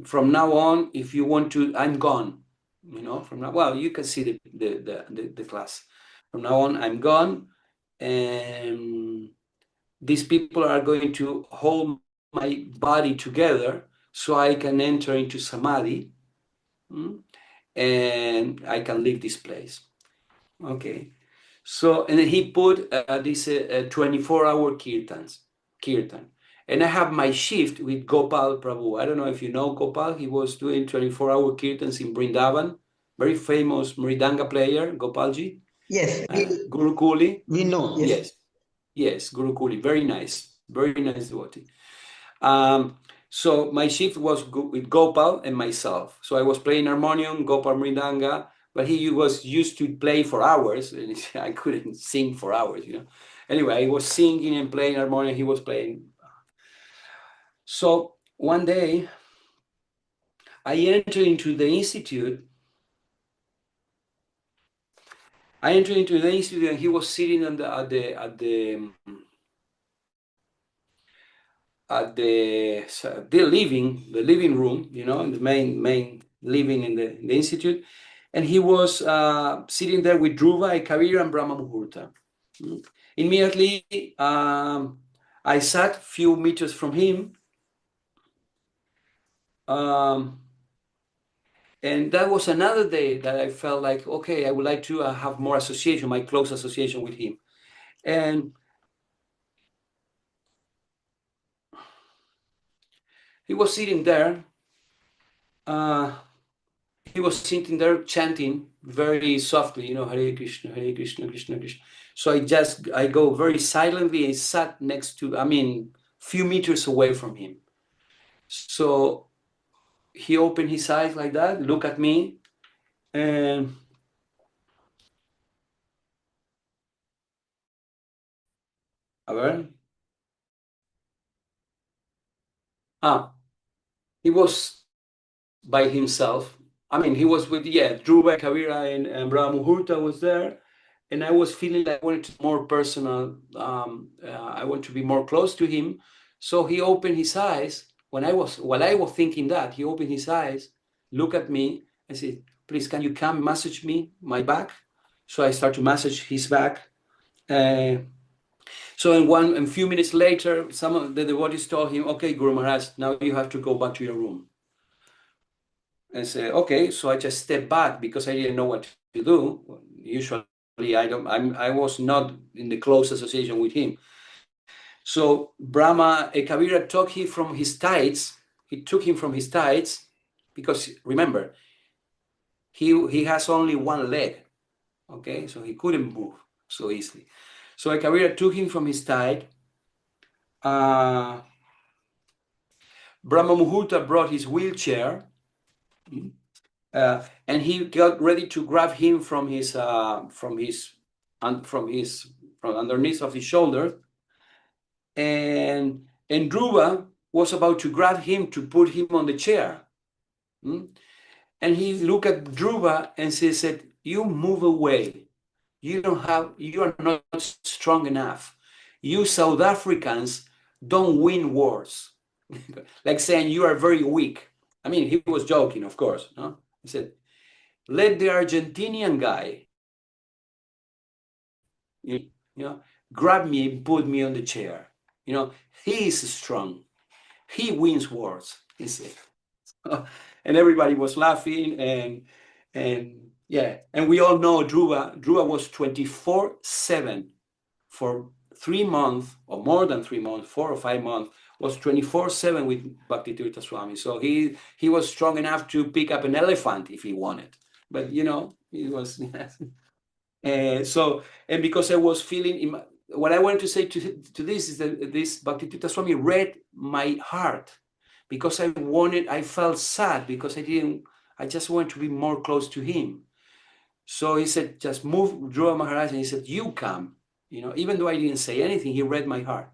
from now on, if you want to, I'm gone. You know, from now, well, you can see the class. From now on, I'm gone. And these people are going to hold my body together so I can enter into samadhi, and I can leave this place. Okay. So, and then he put this 24-hour kirtan. And I have my shift with Gopal Prabhu. I don't know if you know Gopal. He was doing 24-hour kirtans in Vrindavan. Very famous Mridanga player, Gopalji. Yes. Guru Kuli. We know. Yes. Yes, Guru Kuli. Very nice devotee. So my shift was with Gopal and myself. So I was playing harmonium, Gopal Mridanga, but he was used to play for hours, and I couldn't sing for hours, you know. Anyway, I was singing and playing harmonium, he was playing. So one day, I entered into the institute. And he was sitting at the living room, you know, in the main living in the institute. And he was sitting there with Dhruva, Acarya, and Brahma Muhurta. Immediately, I sat a few meters from him. And that was another day that I felt like, okay, I would like to have more association, my close association with him. And he was sitting there. He was sitting there chanting very softly, you know, Hare Krishna, Hare Krishna, Krishna Krishna. So I go very silently and sat next to, few meters away from him. So he opened his eyes like that, look at me, and he was by himself. He was with, Dhruva, Kavira, and Brahma Muhurta was there. And I was feeling like I wanted to be more personal. I want to be more close to him. So he opened his eyes. While I was thinking that, he opened his eyes, looked at me, and said, please, can you come massage me, my back? So I start to massage his back. So a few minutes later, some of the devotees told him, okay, Guru Maharaj, now you have to go back to your room. And say, okay, so I just stepped back because I didn't know what to do. Usually I was not in the close association with him. So Brahma Kavira took him from his tights. He took him from his tights because remember, he has only one leg. Okay, so he couldn't move so easily. So Kavira took him from his tight. Brahma Muhurta brought his wheelchair. And he got ready to grab him from underneath of his shoulder, and Dhruva was about to grab him to put him on the chair, and he looked at Dhruva and said, "You move away. You are not strong enough. You South Africans don't win wars. Like saying you are very weak. I mean, he was joking, of course. No? He said, let the Argentinian guy, you know, grab me and put me on the chair. You know, he is strong. He wins wars, he said. And everybody was laughing, and yeah, and we all know Dhruva was 24/7 for 3 months or more than 3 months, 4 or 5 months, was 24/7 with Bhakti Tirtha Swami. So he was strong enough to pick up an elephant if he wanted. But you know, he was so, and because I was feeling what I wanted to say to this is that this Bhakti Tirtha Swami read my heart, because I felt sad because I just wanted to be more close to him. So he said, just move Dhruva Maharaj, and he said, you come. You know, even though I didn't say anything, he read my heart.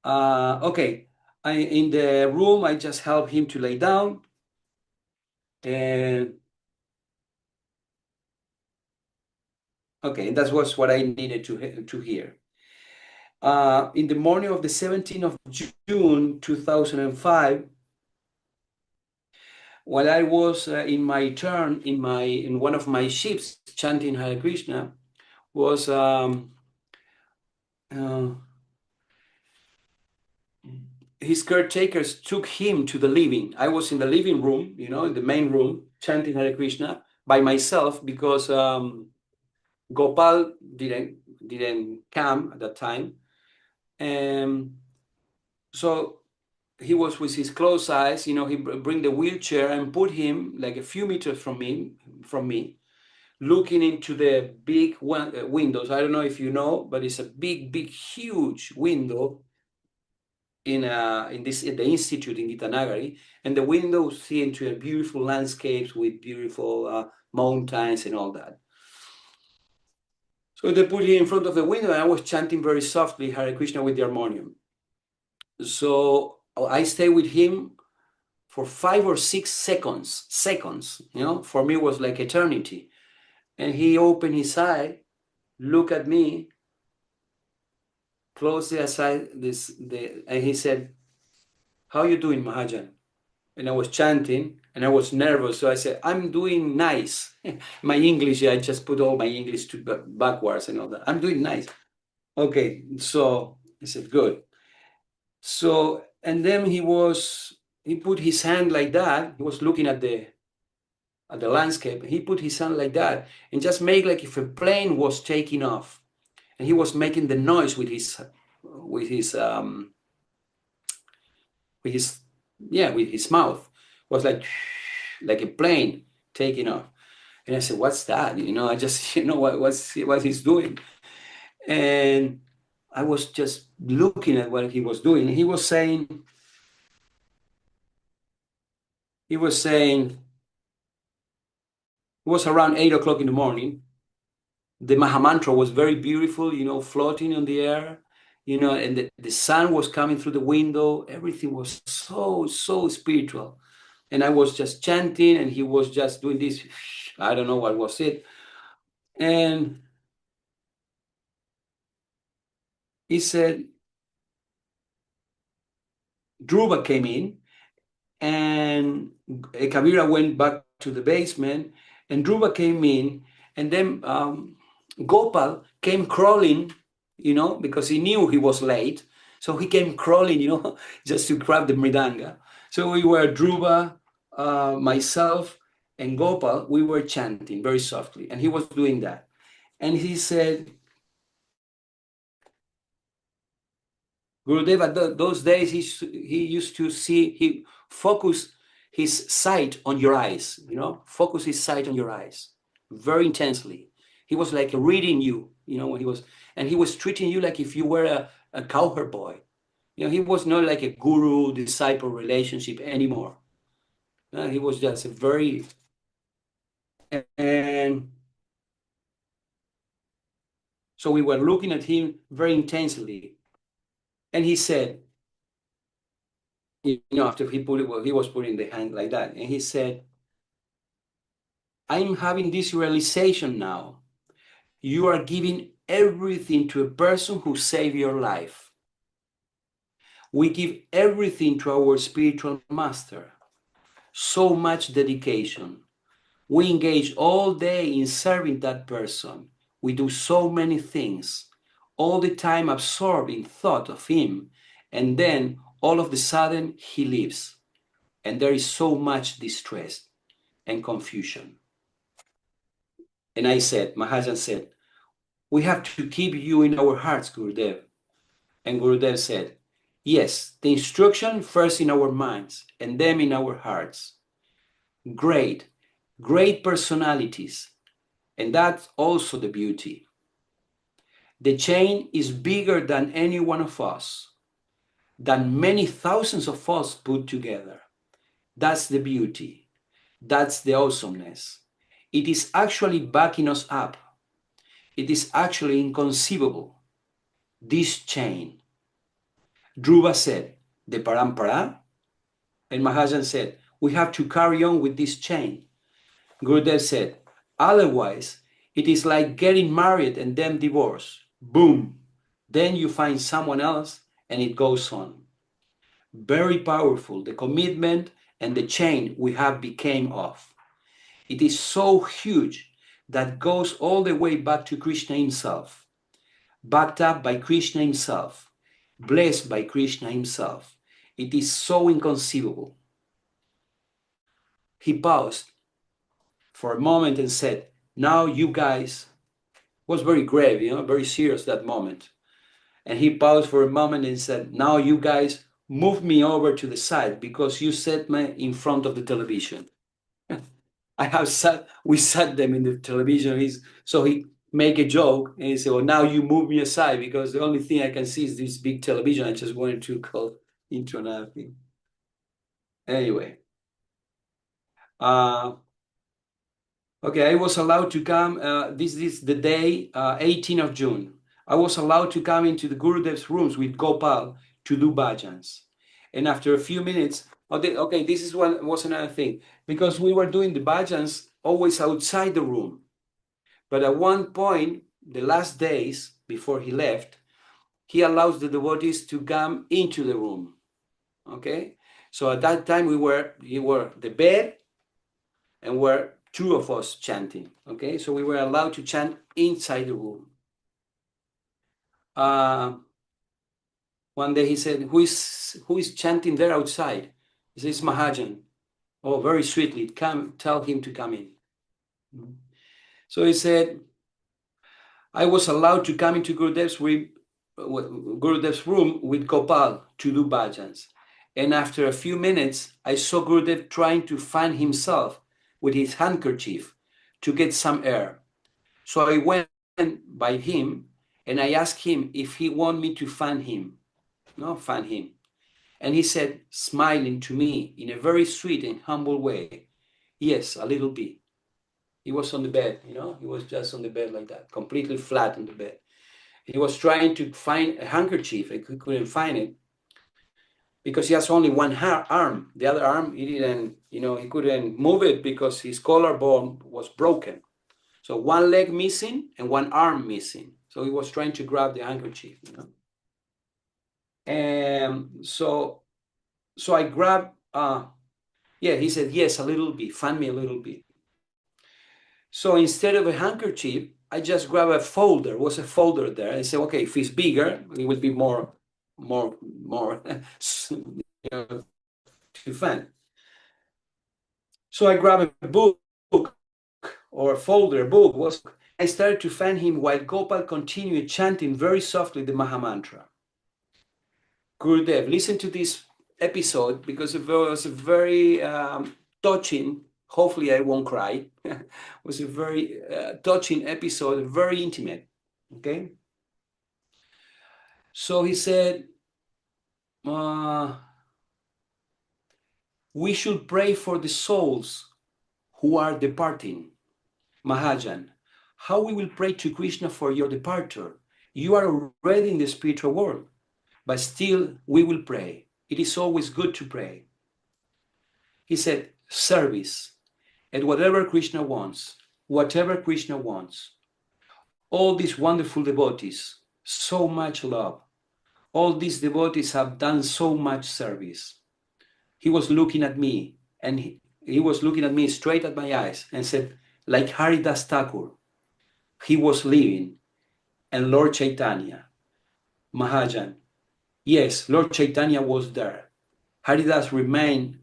Okay, in the room, I just helped him to lay down. And okay, that was what I needed to hear. In the morning of the 17th of June, 2005, while I was in my turn in one of my ships chanting Hare Krishna, was his caretakers took him to the living. I was in the living room, you know, in the main room, chanting Hare Krishna by myself, because Gopal didn't come at that time. And so he was with his closed eyes, you know, he bring the wheelchair and put him like a few meters from me, looking into the big windows. I don't know if you know, but it's a big, huge window in the institute in Gitanagari, and the windows see into a beautiful landscapes with beautiful mountains and all that. So they put him in front of the window, and I was chanting very softly Hare Krishna with the harmonium. So I stayed with him for 5 or 6 seconds, you know, for me it was like eternity. And he opened his eye, looked at me, closed the aside, and he said, how are you doing, Mahajana? And I was chanting, and I was nervous, so I said, I'm doing nice. My English, I just put all my English backwards and all that. I'm doing nice. Okay, so I said, good. So, and then he put his hand like that. He was looking at the landscape. He put his hand like that and just made like if a plane was taking off, and he was making the noise with his mouth. It was like a plane taking off. And I said, what's that? You know, I just, you know, what he's doing. And I was just looking at what he was doing. He was saying, it was around 8 o'clock in the morning. The Mahamantra was very beautiful, you know, floating on the air, you know, and the sun was coming through the window. Everything was so spiritual. And I was just chanting, and he was just doing this. I don't know what was it. And he said, Dhruva came in, and Kabira went back to the basement, and Dhruva came in, and then Gopal came crawling, you know, because he knew he was late. So he came crawling, you know, just to grab the mridanga. So we were Dhruva, myself, and Gopal, we were chanting very softly, and he was doing that. And he said, Gurudeva, those days he used to see, he focused his sight on your eyes, you know, focus his sight on your eyes very intensely. He was like reading you, you know, and he was treating you like if you were a cowherd boy. You know, he was not like a guru-disciple relationship anymore. He was just a very, and so we were looking at him very intensely. And he said, you know, after he was putting the hand like that, and he said, I'm having this realization now. You are giving everything to a person who saved your life. We give everything to our spiritual master. So much dedication. We engage all day in serving that person. We do so many things, all the time absorbed in thought of him, and then all of a sudden he leaves, and there is so much distress and confusion. And I said, Mahajana said, we have to keep you in our hearts, Gurudev. And Gurudev said, yes, the instruction first in our minds and then in our hearts. Great, great personalities. And that's also the beauty. The chain is bigger than any one of us, than many thousands of us put together. That's the beauty. That's the awesomeness. It is actually backing us up. It is actually inconceivable. This chain. Dhruva said, the parampara. And Mahajana said, we have to carry on with this chain. Gurudev said, otherwise, it is like getting married and then divorced. Boom. Then you find someone else and it goes on. Very powerful, the commitment and the chain we have became of. It is so huge that goes all the way back to Krishna himself. Backed up by Krishna himself. Blessed by Krishna himself. It is so inconceivable. He paused for a moment and said, now you guys, was very grave, very serious that moment. And he paused for a moment and said, now you guys move me over to the side because you set me in front of the television. We sat them in the television. So he make a joke and he said, well, now you move me aside because the only thing I can see is this big television. I just wanted to go into another thing. Anyway. Okay, I was allowed to come, this is the day, 18th of June. I was allowed to come into the Gurudev's rooms with Gopal to do bhajans. And after a few minutes, okay, this was another thing, because we were doing the bhajans always outside the room. But at one point, the last days before he left, he allows the devotees to come into the room. Okay, so at that time we were the bed, and were two of us chanting. Okay, so we were allowed to chant inside the room. One day he said, who is chanting there outside? He says, Mahajana. Oh, very sweetly, come, tell him to come in. So he said, I was allowed to come into Gurudev's room with Gopal to do bhajans. And after a few minutes, I saw Gurudev trying to fan himself with his handkerchief to get some air. So I went by him and I asked him if he wanted me to fan him. And he said, smiling to me in a very sweet and humble way, yes, a little bit. He was on the bed, he was just on the bed like that, completely flat on the bed. He was trying to find a handkerchief and he couldn't find it because he has only one arm. The other arm, he couldn't move it because his collarbone was broken. So one leg missing and one arm missing. So he was trying to grab the handkerchief, And so I grabbed, he said, yes, a little bit, fan me a little bit. So instead of a handkerchief, I just grabbed a folder. There was a folder there. I said, okay, if it's bigger, it will be more to fan. So I grabbed a book or a folder, book. I started to fan him while Gopal continued chanting very softly the Mahamantra. Gurudev, listen to this episode because it was a very touching. Hopefully I won't cry. It was a very touching episode, very intimate. Okay. So he said, we should pray for the souls who are departing. Mahajana, how we will pray to Krishna for your departure? You are already in the spiritual world, but still we will pray. It is always good to pray. He said, service, and whatever Krishna wants, all these wonderful devotees, so much love. All these devotees have done so much service. He was looking at me, and he was looking at me straight at my eyes and said, like Haridas Thakur, he was leaving, and Lord Chaitanya, Mahajana, yes, Lord Chaitanya was there. Haridas remained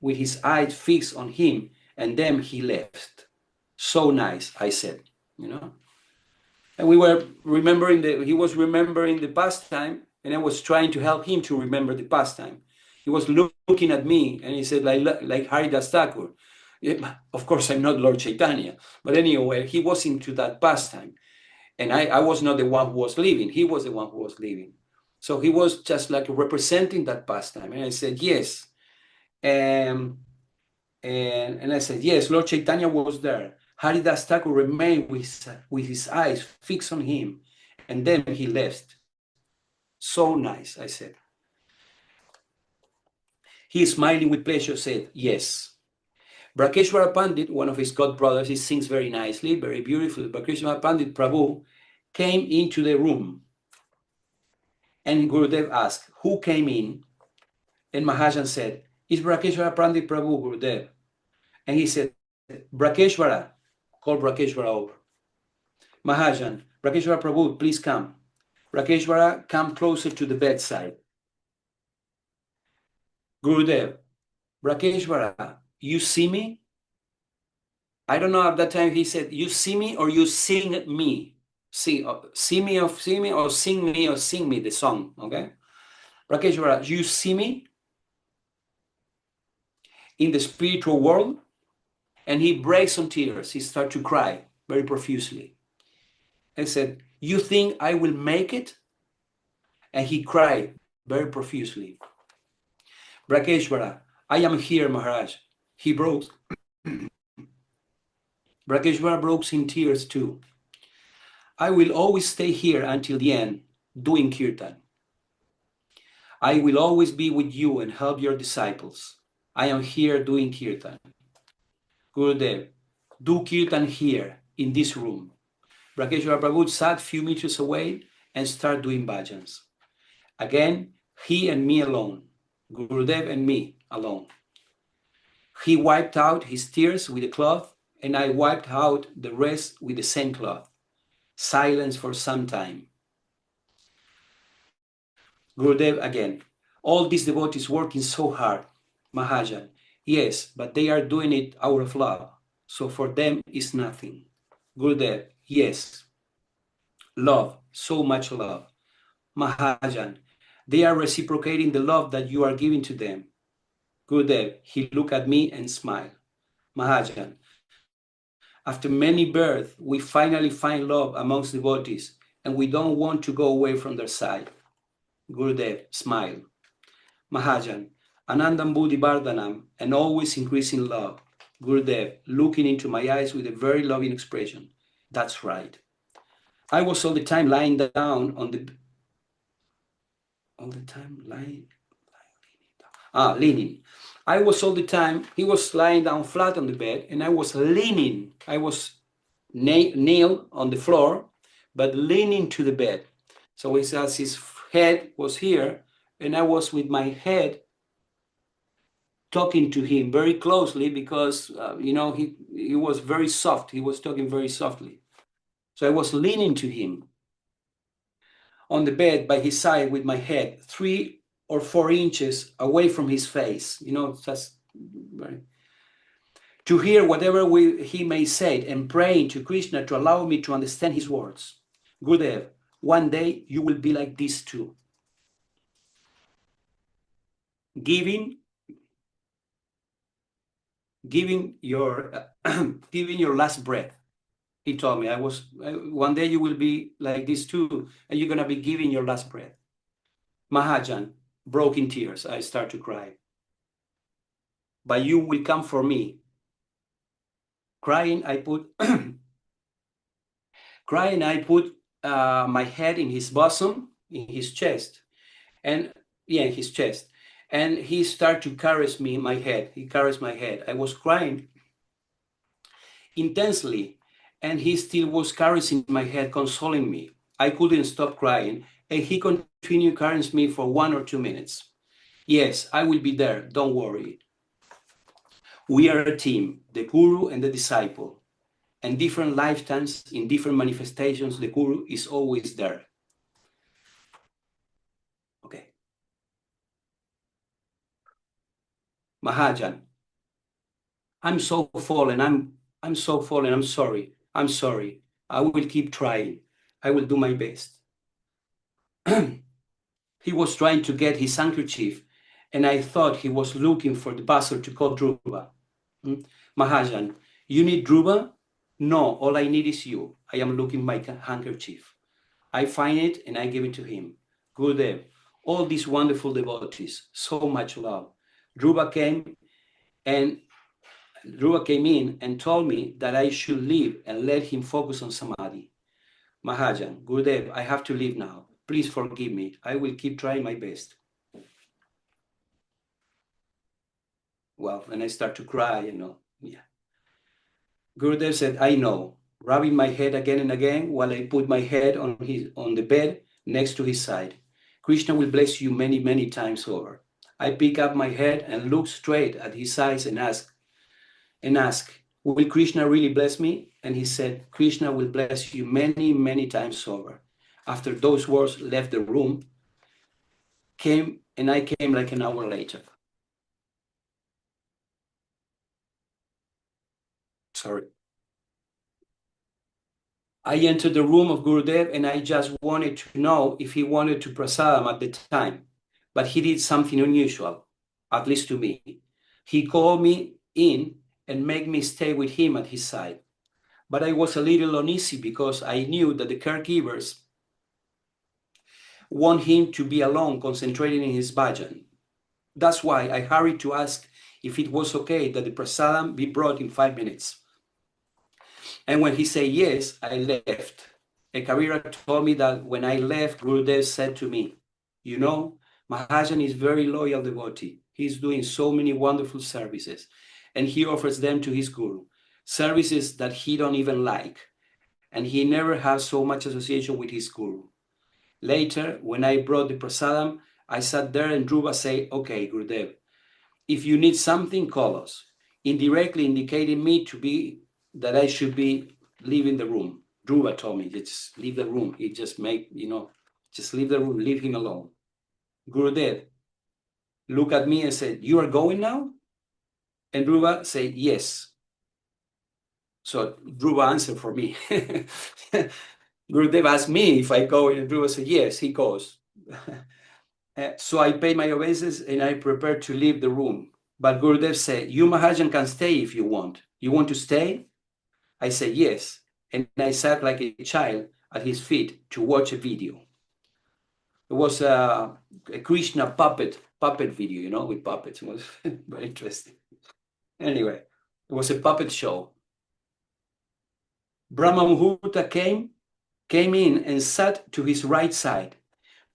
with his eyes fixed on him, and then he left. So nice, I said, you know. And we were remembering he was remembering the pastime, and I was trying to help him to remember the pastime. He was looking at me, and he said, like Haridas Thakur. Yeah, of course, I'm not Lord Chaitanya, but anyway, he was into that pastime, and I was not the one who was leaving. He was the one who was leaving. So he was just like representing that pastime, and I said yes, and I said yes. Lord Chaitanya was there. Haridas Thakur remained with his eyes fixed on him, and then he left. So nice, I said. He, smiling with pleasure, said, yes. Brakeshwara Pandit, one of his god brothers, he sings very nicely, very beautifully. Brakeshwara Pandit Prabhu came into the room, and Gurudev asked, who came in? And Mahajana said, it's Brakeshwara Pandit Prabhu, Gurudev. And he said, Brakeshwara, call Brakeshwara over. Mahajana, Brakeshwara Prabhu, please come. Brakeshwara, come closer to the bedside. Gurudev, Brakeshwara, you see me? I don't know, at that time he said, you see me or you sing me? See me or sing me or sing me the song, okay? Brakeshwara, you see me in the spiritual world? And he breaks some tears. He started to cry very profusely. I said, you think I will make it? And he cried very profusely. Brakeshwara, I am here, Maharaj. He broke. Brakeshwara broke in tears too. I will always stay here until the end, doing kirtan. I will always be with you and help your disciples. I am here doing kirtan. Gurudev, do kirtan here, in this room. Brakeshwara Prabhu sat a few meters away and started doing bhajans. Again, he and me alone. Gurudev and me alone. He wiped out his tears with a cloth, and I wiped out the rest with the same cloth. Silence for some time. Gurudev again. All these devotees working so hard. Mahajana. Yes, but they are doing it out of love. So for them it's nothing. Gurudev. Yes. Love. So much love. Mahajana. They are reciprocating the love that you are giving to them. Gurudev. He looked at me and smiled. Mahajana. After many births, we finally find love amongst devotees, and we don't want to go away from their side. Gurudev smiled. Mahajana, Anandam Buddhi Vardhanam, and always increasing love. Gurudev, looking into my eyes with a very loving expression. That's right. I was all the time lying down on the... leaning. I was all the time, he was lying down flat on the bed, and I was leaning. I was nailed on the floor, but leaning to the bed. So it says his head was here, and I was with my head talking to him very closely because, he was very soft. He was talking very softly. So I was leaning to him on the bed by his side with my head 3 or 4 inches away from his face, just very... to hear whatever he may say, and praying to Krishna to allow me to understand his words. Gurudev, one day you will be like this too. Giving your last breath. He told me, one day you will be like this too, and you're going to be giving your last breath. Mahajana broke in tears. I start to cry. But you will come for me. Crying, I put my head in his bosom, in his chest, and his chest. And he started to caress me, my head. He caressed my head. I was crying intensely, and he still was caressing my head, consoling me. I couldn't stop crying, and he continued caressing me for 1 or 2 minutes. Yes, I will be there, don't worry. We are a team, the guru and the disciple. And different lifetimes, in different manifestations, the guru is always there. Okay. Mahajana, I'm so fallen. I'm so fallen. I'm sorry. I'm sorry. I will keep trying. I will do my best. He was trying to get his handkerchief, and I thought he was looking for the buzzer to call Dhruva. Mahajan, you need Dhruva? No, all I need is you. I am looking my handkerchief. I find it and I give it to him. Gurudev, all these wonderful devotees, so much love. Dhruva came in and told me that I should leave and let him focus on samadhi. Mahajan, Gurudev, I have to leave now. Please forgive me. I will keep trying my best. Well, and I start to cry, Yeah. Gurudev said, I know, rubbing my head again and again while I put my head on the bed next to his side. Krishna will bless you many, many times over. I pick up my head and look straight at his eyes and ask, will Krishna really bless me? And he said, Krishna will bless you many, many times over. After those words left the room, I came like an hour later. Sorry. I entered the room of Gurudev and I just wanted to know if he wanted to prasadam at the time. But he did something unusual, at least to me. He called me in and made me stay with him at his side. But I was a little uneasy because I knew that the caregivers want him to be alone, concentrating in his bhajan. That's why I hurried to ask if it was okay that the prasadam be brought in 5 minutes. And when he said yes, I left. Acarya told me that when I left, Gurudev said to me, Mahajana is very loyal devotee. He's doing so many wonderful services, and he offers them to his guru, services that he don't even like, and he never has so much association with his guru. Later, when I brought the prasadam, I sat there and Dhruva said, okay, Gurudev, if you need something, call us, indirectly indicating me that I should be leaving the room. Dhruva told me, just leave the room. He just just leave the room, leave him alone. Gurudev looked at me and said, you are going now? And Dhruva said, yes. So Dhruva answered for me. Gurudev asked me if I go, and Dhruva said, yes, he goes. So I paid my obeisances and I prepared to leave the room. But Gurudev said, you Mahajan can stay if you want. You want to stay? I said, yes. And I sat like a child at his feet to watch a video. It was a Krishna puppet video, with puppets. It was very interesting. Anyway, it was a puppet show. Brahma Muhurta came in and sat to his right side.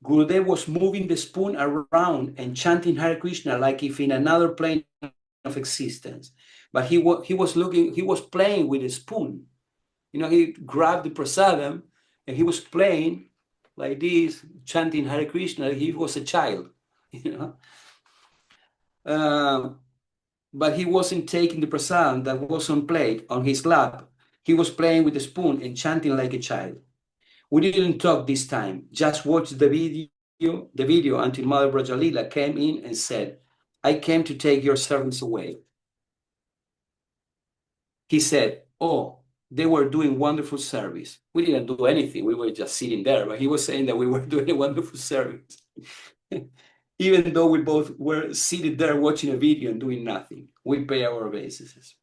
Gurudev was moving the spoon around and chanting Hare Krishna like if in another plane of existence. But he was playing with a spoon. He grabbed the prasadam and he was playing like this, chanting Hare Krishna. He was a child, but he wasn't taking the prasadam that was on plate on his lap. He was playing with the spoon and chanting like a child. We didn't talk this time, just watched the video until Mother Brajalila came in and said, I came to take your servants away. He said, oh, they were doing wonderful service. We didn't do anything. We were just sitting there, but he was saying that we were doing a wonderful service. Even though we both were seated there watching a video and doing nothing, we pay our obeisances.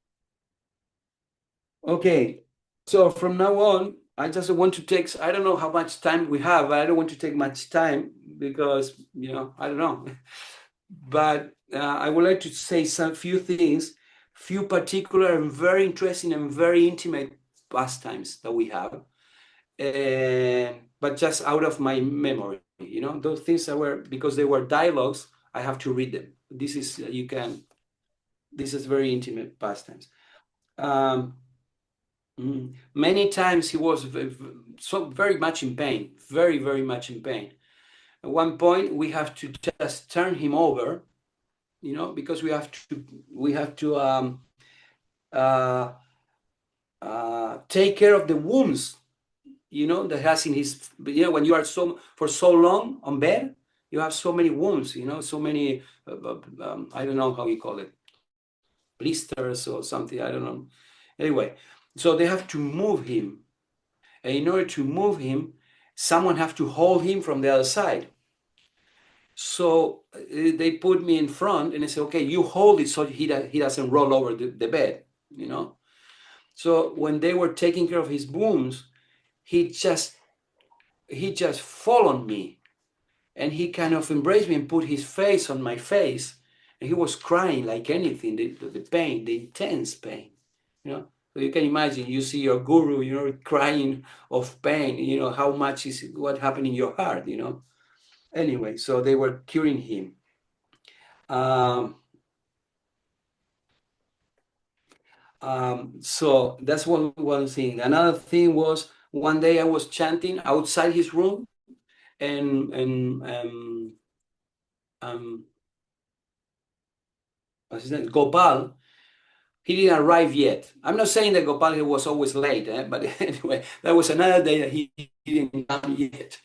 Okay, so from now on, I just want to take, I don't know how much time we have, but I don't want to take much time because, I don't know. But I would like to say few things, few particular and very interesting and very intimate pastimes that we have, but just out of my memory, those things because they were dialogues, I have to read them. This is very intimate pastimes. Many times he was so very much in pain, very, very much in pain. At one point, we have to just turn him over, because we have to take care of the wounds, that has in his, when you are for so long on bed, you have so many wounds, so many, I don't know how you call it, blisters or something, I don't know. Anyway, so they have to move him. And in order to move him, someone have to hold him from the other side. So they put me in front and they said, okay, you hold it so he doesn't roll over the bed, So when they were taking care of his wounds, he just fall on me, and he kind of embraced me and put his face on my face, and he was crying like anything, the pain, the intense pain, So you can imagine, you see your guru, crying of pain, how much is what happened in your heart, Anyway, so they were curing him. So that's one thing. Another thing was, one day I was chanting outside his room, and what's his name? Gopal. He didn't arrive yet. I'm not saying that Gopal was always late, but anyway, that was another day that he didn't come yet,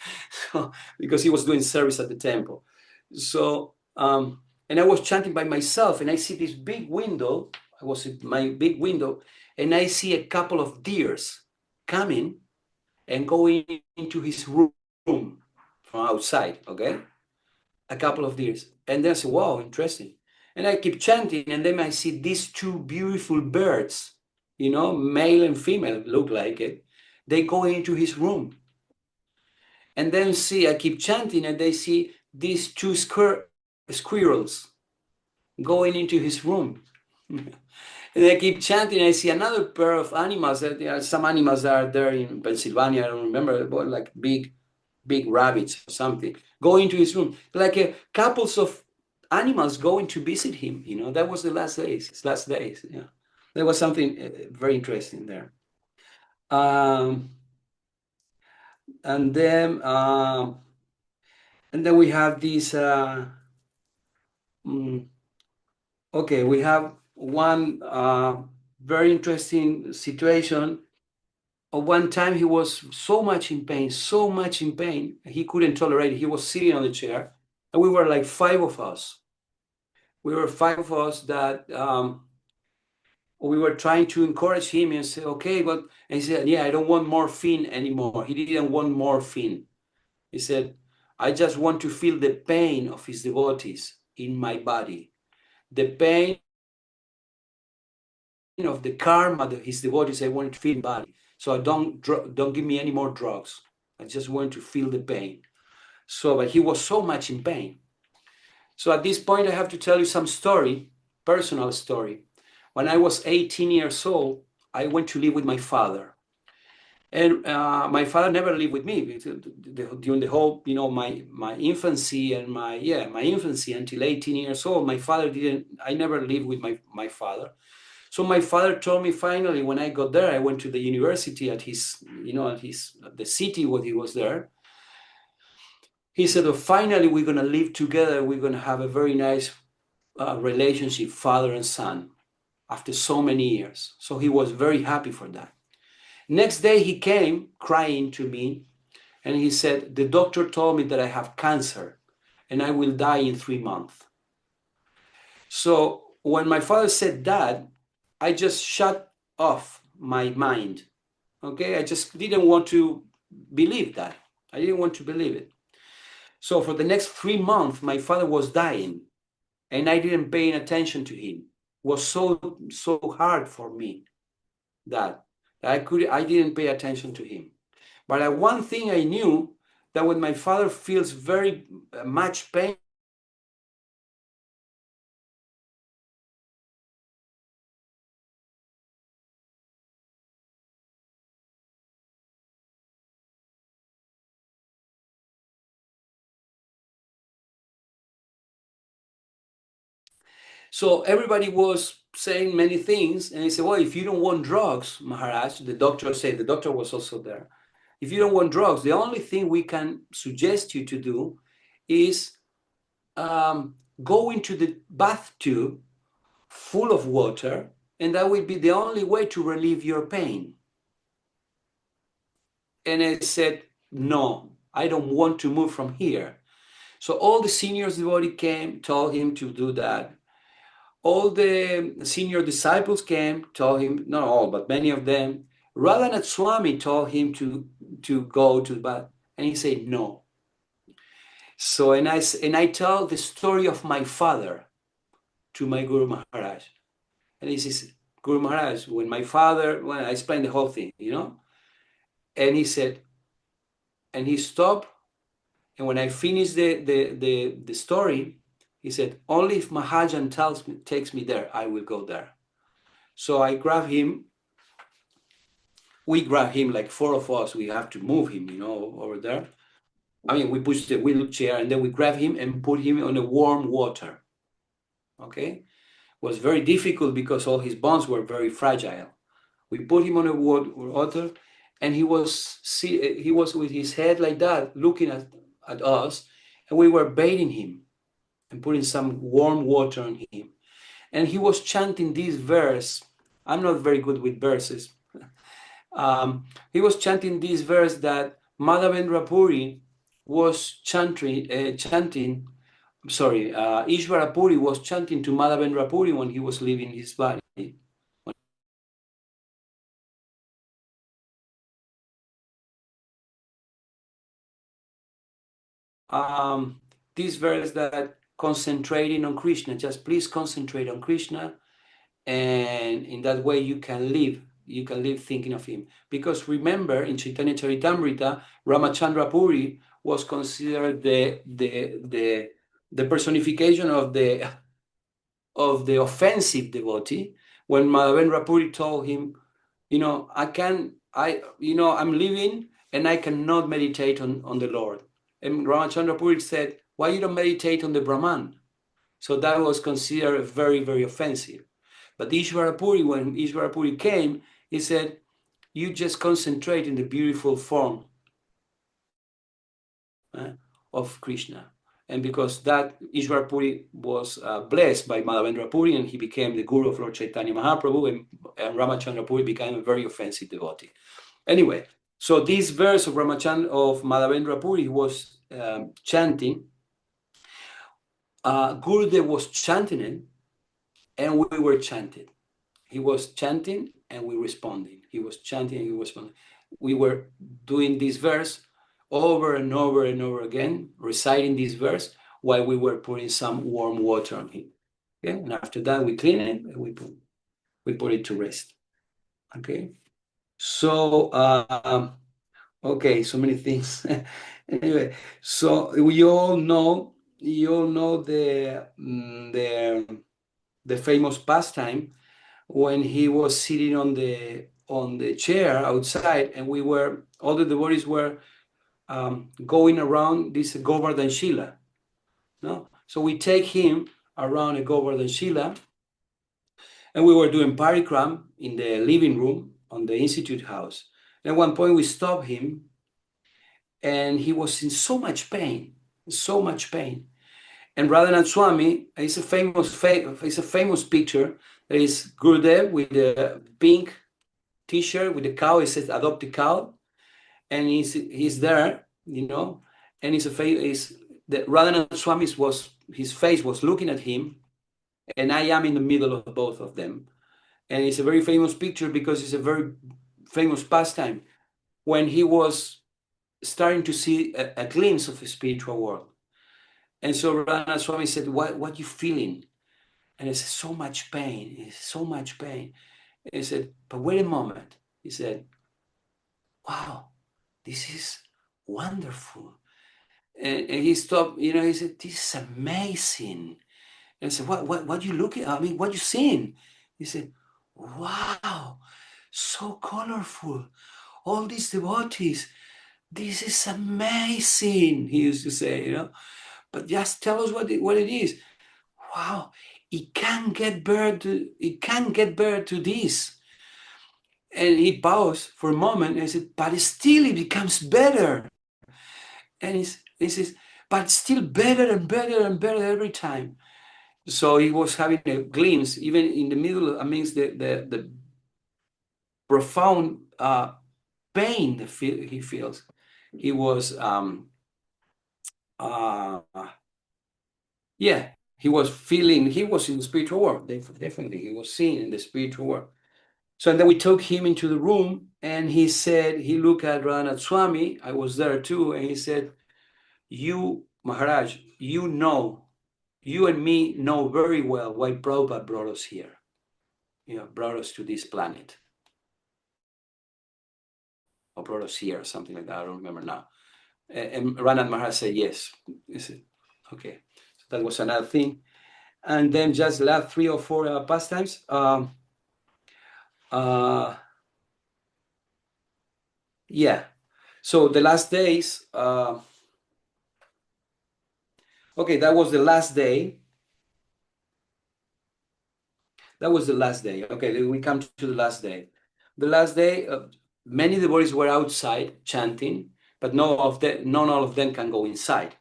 because he was doing service at the temple. So, and I was chanting by myself, and I see this big window. I was at my big window, and I see a couple of deers coming and going into his room from outside, okay? A couple of deers. And then I said, wow, interesting. And I keep chanting, and then I see these two beautiful birds, male and female, look like it. They go into his room. And then I keep chanting, and they see these two squirrels going into his room. And I keep chanting, I see another pair of animals. There are some animals that are there in Pennsylvania, I don't remember, but like big rabbits or something, go into his room. Like couples of animals going to visit him. That was his last days. Yeah, there was something very interesting there. And then we have this. Okay, we have one very interesting situation. One time he was so much in pain, he couldn't tolerate it. He was sitting on the chair, and we were like five of us. We were five of us that we were trying to encourage him and say, okay, but, and he said, yeah, I don't want morphine anymore. He didn't want morphine. He said, I just want to feel the pain of his devotees in my body, the pain of the karma of his devotees. I want to feel in my body. So don't give me any more drugs. I just want to feel the pain. So, but he was so much in pain. So at this point, I have to tell you some story, personal story. When I was 18 years old, I went to live with my father. And my father never lived with me during the whole, my infancy and my infancy until 18 years old. My father I never lived with my father. So my father told me finally, when I got there, I went to the university at his, the city where he was there. He said, oh, finally, we're going to live together. We're going to have a very nice relationship, father and son, after so many years. So he was very happy for that. Next day, he came crying to me, and he said, the doctor told me that I have cancer and I will die in 3 months. So when my father said that, I just shut off my mind. Okay, I just didn't want to believe that. I didn't want to believe it. So for the next 3 months, my father was dying, and I didn't pay attention to him. It was so hard for me that I didn't pay attention to him. But one thing I knew, that when my father feels very much pain, So everybody was saying many things, and he said, well, if you don't want drugs, Maharaj, the doctor said, the doctor was also there. If you don't want drugs, the only thing we can suggest you to do is go into the bathtub full of water, and that will be the only way to relieve your pain. And I said, no, I don't want to move from here. So all the seniors devotee came, told him to do that. All the senior disciples came, told him, not all, but many of them. Radhanath Swami told him to go to the bath, and he said no. So, and I tell the story of my father to my Guru Maharaj. And he says, Guru Maharaj, when I explained the whole thing, and he said, and he stopped. And when I finished the story, he said, only if Mahajana takes me there, I will go there. So I grab him. We grab him, like four of us. We have to move him, over there. I mean, we push the wheelchair, and then we grab him and put him on the warm water. Okay? It was very difficult because all his bones were very fragile. We put him on the water, and he was with his head like that, looking at us, and we were bathing him and putting some warm water on him. And he was chanting this verse. I'm not very good with verses. He was chanting this verse that Madhavendra Puri was chanting. Ishvara Puri was chanting to Madhavendra Puri when he was leaving his body. This verse that concentrating on Krishna, just please concentrate on Krishna, and in that way you can live thinking of him. Because remember, in Chaitanya Charitamrita, Ramachandra Puri was considered the personification of the offensive devotee. When Madhavendra Puri told him, I'm living and I cannot meditate on the Lord. And Ramachandra Puri said, why you don't meditate on the Brahman? So that was considered very, very offensive. But Ishvara Puri, when Ishvara Puri came, he said, you just concentrate in the beautiful form of Krishna. And because that Ishvara Puri was blessed by Madhavendra Puri, and he became the guru of Lord Chaitanya Mahaprabhu, and Ramachandra Puri became a very offensive devotee. Anyway, so this verse of Madhavendra Puri was chanting. Gurudev was chanting it, and we were chanting. He was chanting and we responding. He was chanting and we were responding. We were doing this verse over and over and over again, reciting this verse while we were putting some warm water on him. Okay, and after that we clean it and we put it to rest. Okay, so okay, so many things. Anyway, so you all know the famous pastime when he was sitting on the chair outside, and all the devotees were going around this Govardhan. No? So we take him around a Govardhan, and we were doing parikram in the living room on the institute house. And at one point we stopped him, and he was in so much pain. And Radhanath Swami, it's a famous picture. There is Gurudev with a pink T-shirt with the cow. It says "Adopt the cow," and he's there, and Radhanath Swami's his face was looking at him, and I am in the middle of both of them. And it's a very famous picture because it's a very famous pastime when he was starting to see a glimpse of the spiritual world. And so Radhanath Swami said, what you feeling? And I said, so much pain. He said, so much pain. And he said, but wait a moment. He said, wow, this is wonderful. And he stopped, he said, this is amazing. And I said, what you looking at? I mean, what you seeing? He said, wow, so colorful. All these devotees, this is amazing, he used to say, but just tell us what it is. Wow, it can't get better to this. And he paused for a moment and said, but still it becomes better. And he says, but still better and better and better every time. So he was having a glimpse, even in the middle, amidst the profound pain that he feels. He was, he was feeling, he was in the spiritual world. Definitely, he was seeing in the spiritual world. So then we took him into the room, and he said, he looked at Radhanath Swami, I was there too, and he said, you, Maharaj, you and me know very well why Prabhupada brought us here, brought us to this planet. Or brought us here, or something like that, I don't remember now. And Radhanath Maharaj said, yes. He said, okay. So that was another thing. And then just last 3 or 4 pastimes. So the last days, okay, that was the last day. That was the last day. Okay, we come to the last day. The last day, many devotees were outside chanting, but none all of them can go inside.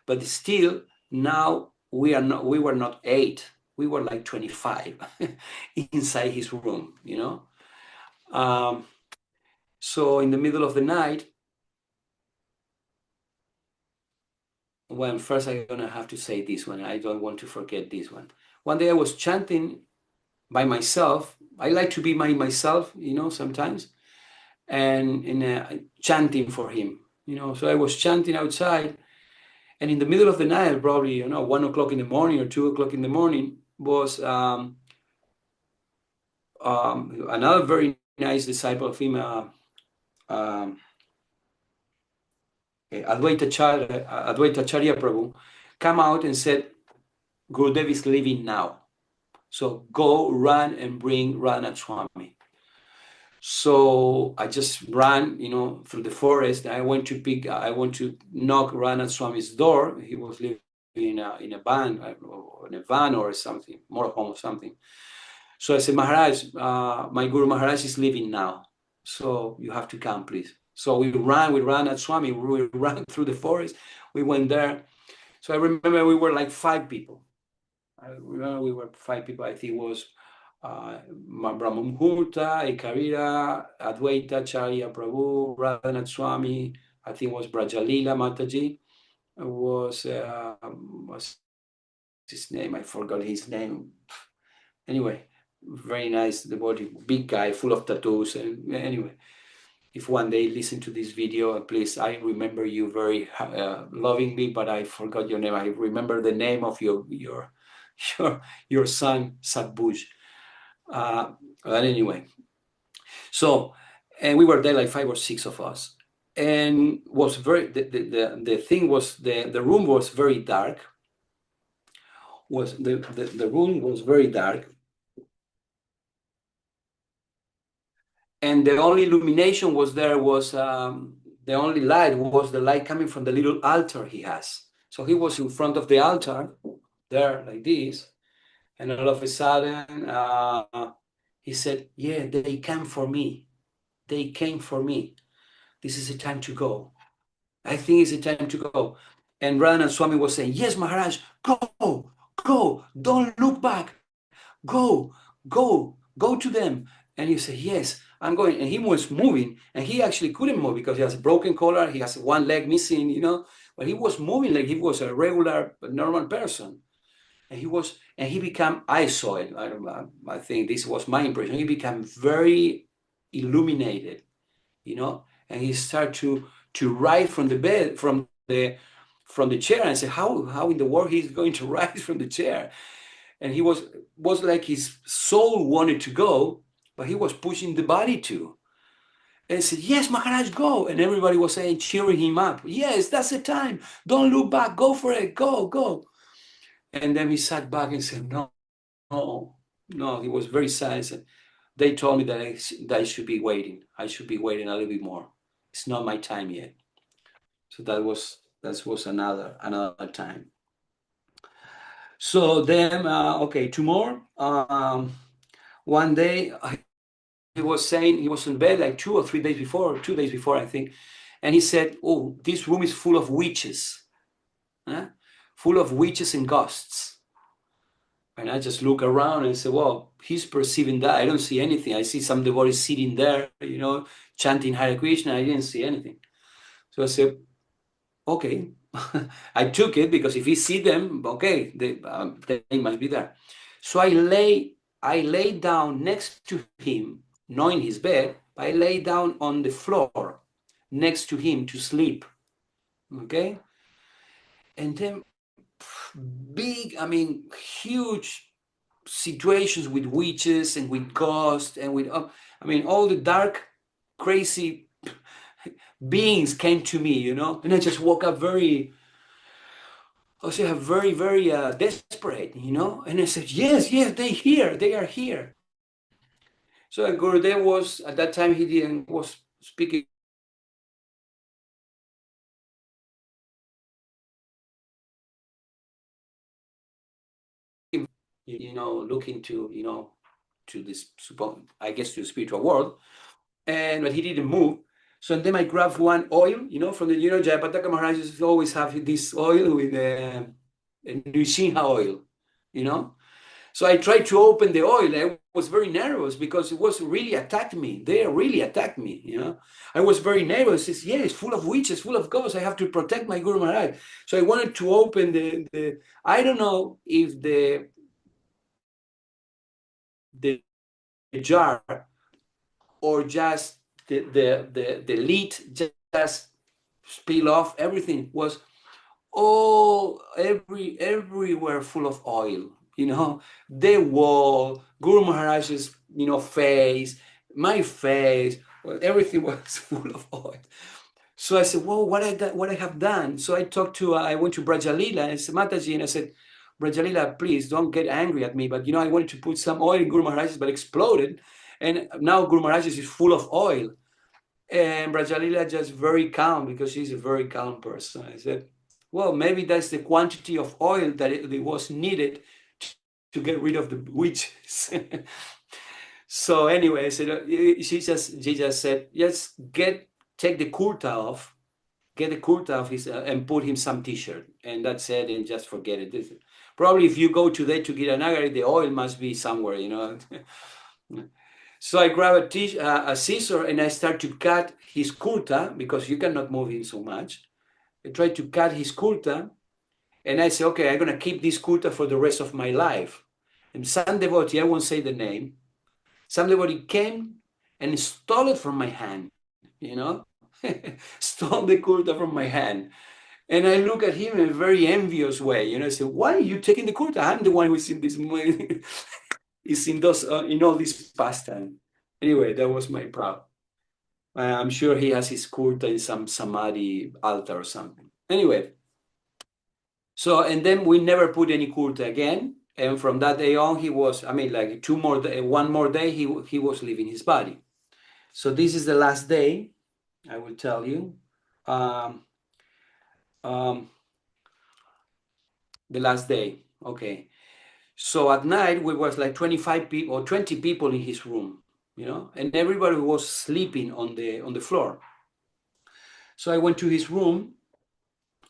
But still, now we were not 8, we were like 25 inside his room, So in the middle of the night, well, first I'm gonna have to say this one. I don't want to forget this one. One day I was chanting by myself. I like to be myself, sometimes, and chanting for him, So I was chanting outside, and in the middle of the night, probably 1 o'clock in the morning or 2 o'clock in the morning, was another very nice disciple of him, Advaita Acharya Prabhu, come out and said, Gurudev is leaving now. So go run and bring Radhanath Swami. So I just ran, through the forest. I went to knock Radhanath Swami's door. He was living in a van or something, motorhome or something. So I said, Maharaj, my Guru Maharaj is leaving now. So you have to come, please. So we ran at Swami. We ran through the forest. We went there. So I remember we were like 5 people. I think it was Brahmamurta, Acarya, Advaita Acharya Prabhu, Radhanath Swami. I think it was Brajalila Mataji. What's his name? I forgot his name. Anyway, very nice devotee, big guy, full of tattoos. And anyway, if one day listen to this video, please, I remember you very lovingly, but I forgot your name. I remember the name of your son, Satbuj. But anyway, so, and we were there like 5 or 6 of us, and was the thing was the room was very dark. The room was very dark, and the only illumination was the only light was the light coming from the little altar he has. So he was in front of the altar there like this, and all of a sudden he said, yeah, they came for me. They came for me. This is the time to go. I think it's the time to go. And Radhanath Swami was saying, yes, Maharaj, go, don't look back. Go to them. And he said, yes, I'm going. And he was moving, and he actually couldn't move because he has a broken collar. He has one leg missing, but he was moving like he was a regular, normal person. And he became, I saw it. I think this was my impression. He became very illuminated, and he started to rise from the bed, from the chair, and I said, how in the world he's going to rise from the chair? And he was like his soul wanted to go, but he was pushing the body to. And he said, yes, Maharaj, go. And everybody was saying, cheering him up. Yes, that's the time. Don't look back. Go for it. Go. And then he sat back and said, no. He was very sad. Said, they told me that I should be waiting. I should be waiting a little bit more. It's not my time yet. So that was another time. So then, okay, two more. One day he was saying, he was in bed like 2 days before, I think. And he said, oh, this room is full of witches, full of witches and ghosts. And I just look around and say, well, he's perceiving that. I don't see anything. I see some devotees sitting there, chanting Hare Krishna. I didn't see anything. So I said, okay. I took it because if he see them, okay, they must be there. So I lay down next to him, not in his bed, but I lay down on the floor next to him to sleep. Okay. And then huge situations with witches and with ghosts and with, all the dark, crazy beings came to me, and I just woke up very, very desperate, and I said, yes, they are here. So Gurudev was, at that time, was speaking looking to, to this, I guess, to the spiritual world, but he didn't move. So then I grabbed one oil, from the, Jayapataka Maharaj always have this oil with Nrsimha oil, So I tried to open the oil. I was very nervous because it was really attacked me. They really attacked me, I was very nervous. It's full of witches, full of ghosts. I have to protect my Guru Maharaj. So I wanted to open the I don't know if the jar or just the lid just spill off. Everything was everywhere full of oil, the wall, Guru Maharaj's, face, my face, well, everything was full of oil. So I said, well, what I have done. So I went to Brajalila and said, Mataji, and I said, Brajalila, please don't get angry at me, but I wanted to put some oil in Guru Maharaj's, but exploded. And now Guru Maharaj's is full of oil. And Brajalila just very calm, because she's a very calm person. I said, well, maybe that's the quantity of oil that it was needed to get rid of the witches. So anyway, I said, she just said, just take the kurta off, get the kurta off and put him some t-shirt, and that's it, and just forget it. Probably if you go today to Giranagari, the oil must be somewhere, So I grab a scissor and I start to cut his kurta, because you cannot move him so much. I try to cut his kurta, and I say, okay, I'm going to keep this kurta for the rest of my life. And some devotee, I won't say the name, some devotee came and stole it from my hand, stole the kurta from my hand. And I look at him in a very envious way, I say, why are you taking the kurta? I'm the one who's in this, is in those, in all this pastime. Anyway, that was my problem. I'm sure he has his kurta in some samadhi altar or something. Anyway, so, and then we never put any kurta again. And from that day on, he was, like one more day, he was leaving his body. So this is the last day, I will tell you. The last day, okay. So at night, we was like 25 people or 20 people in his room, and everybody was sleeping on the floor. So I went to his room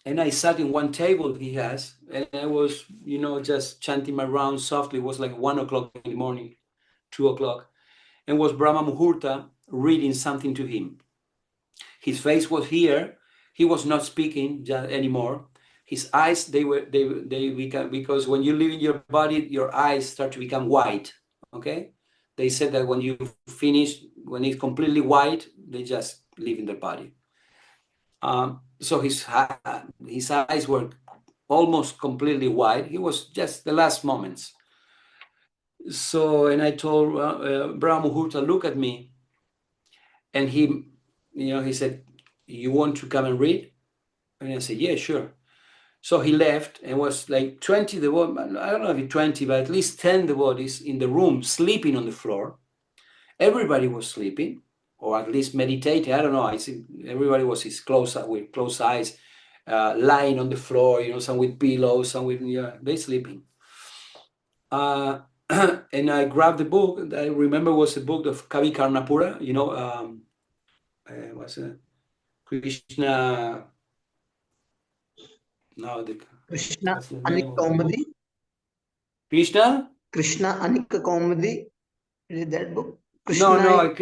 and I sat in one table he has, and I was, just chanting my rounds softly. It was like 1 o'clock in the morning, 2 o'clock, and was Brahma Muhurta reading something to him. His face was here. He was not speaking anymore. His eyes, they become, because when you live in your body, your eyes start to become white. Okay, they said that when you finish, when it's completely white, they just leave in their body. So his eyes were almost completely white. He was just the last moments. So, and I told Brahma Muhurta, look at me, and he said, you want to come and read? And I said, yeah, sure. So he left, and was like 20 devotees, I don't know if it's 20, but at least 10 devotees in the room sleeping on the floor. Everybody was sleeping, or at least meditating. I don't know. I see everybody was with closed eyes, lying on the floor, some with pillows, some with, they sleeping. And I grabbed the book, and I remember was a book of Kavi Karnapura, you know, what's it? Krishna, no, Krishna what's the Anik name of the book? Kaumudi. Krishna? Krishna Anik Kaumudi. Is it that book? No, Krishna. no,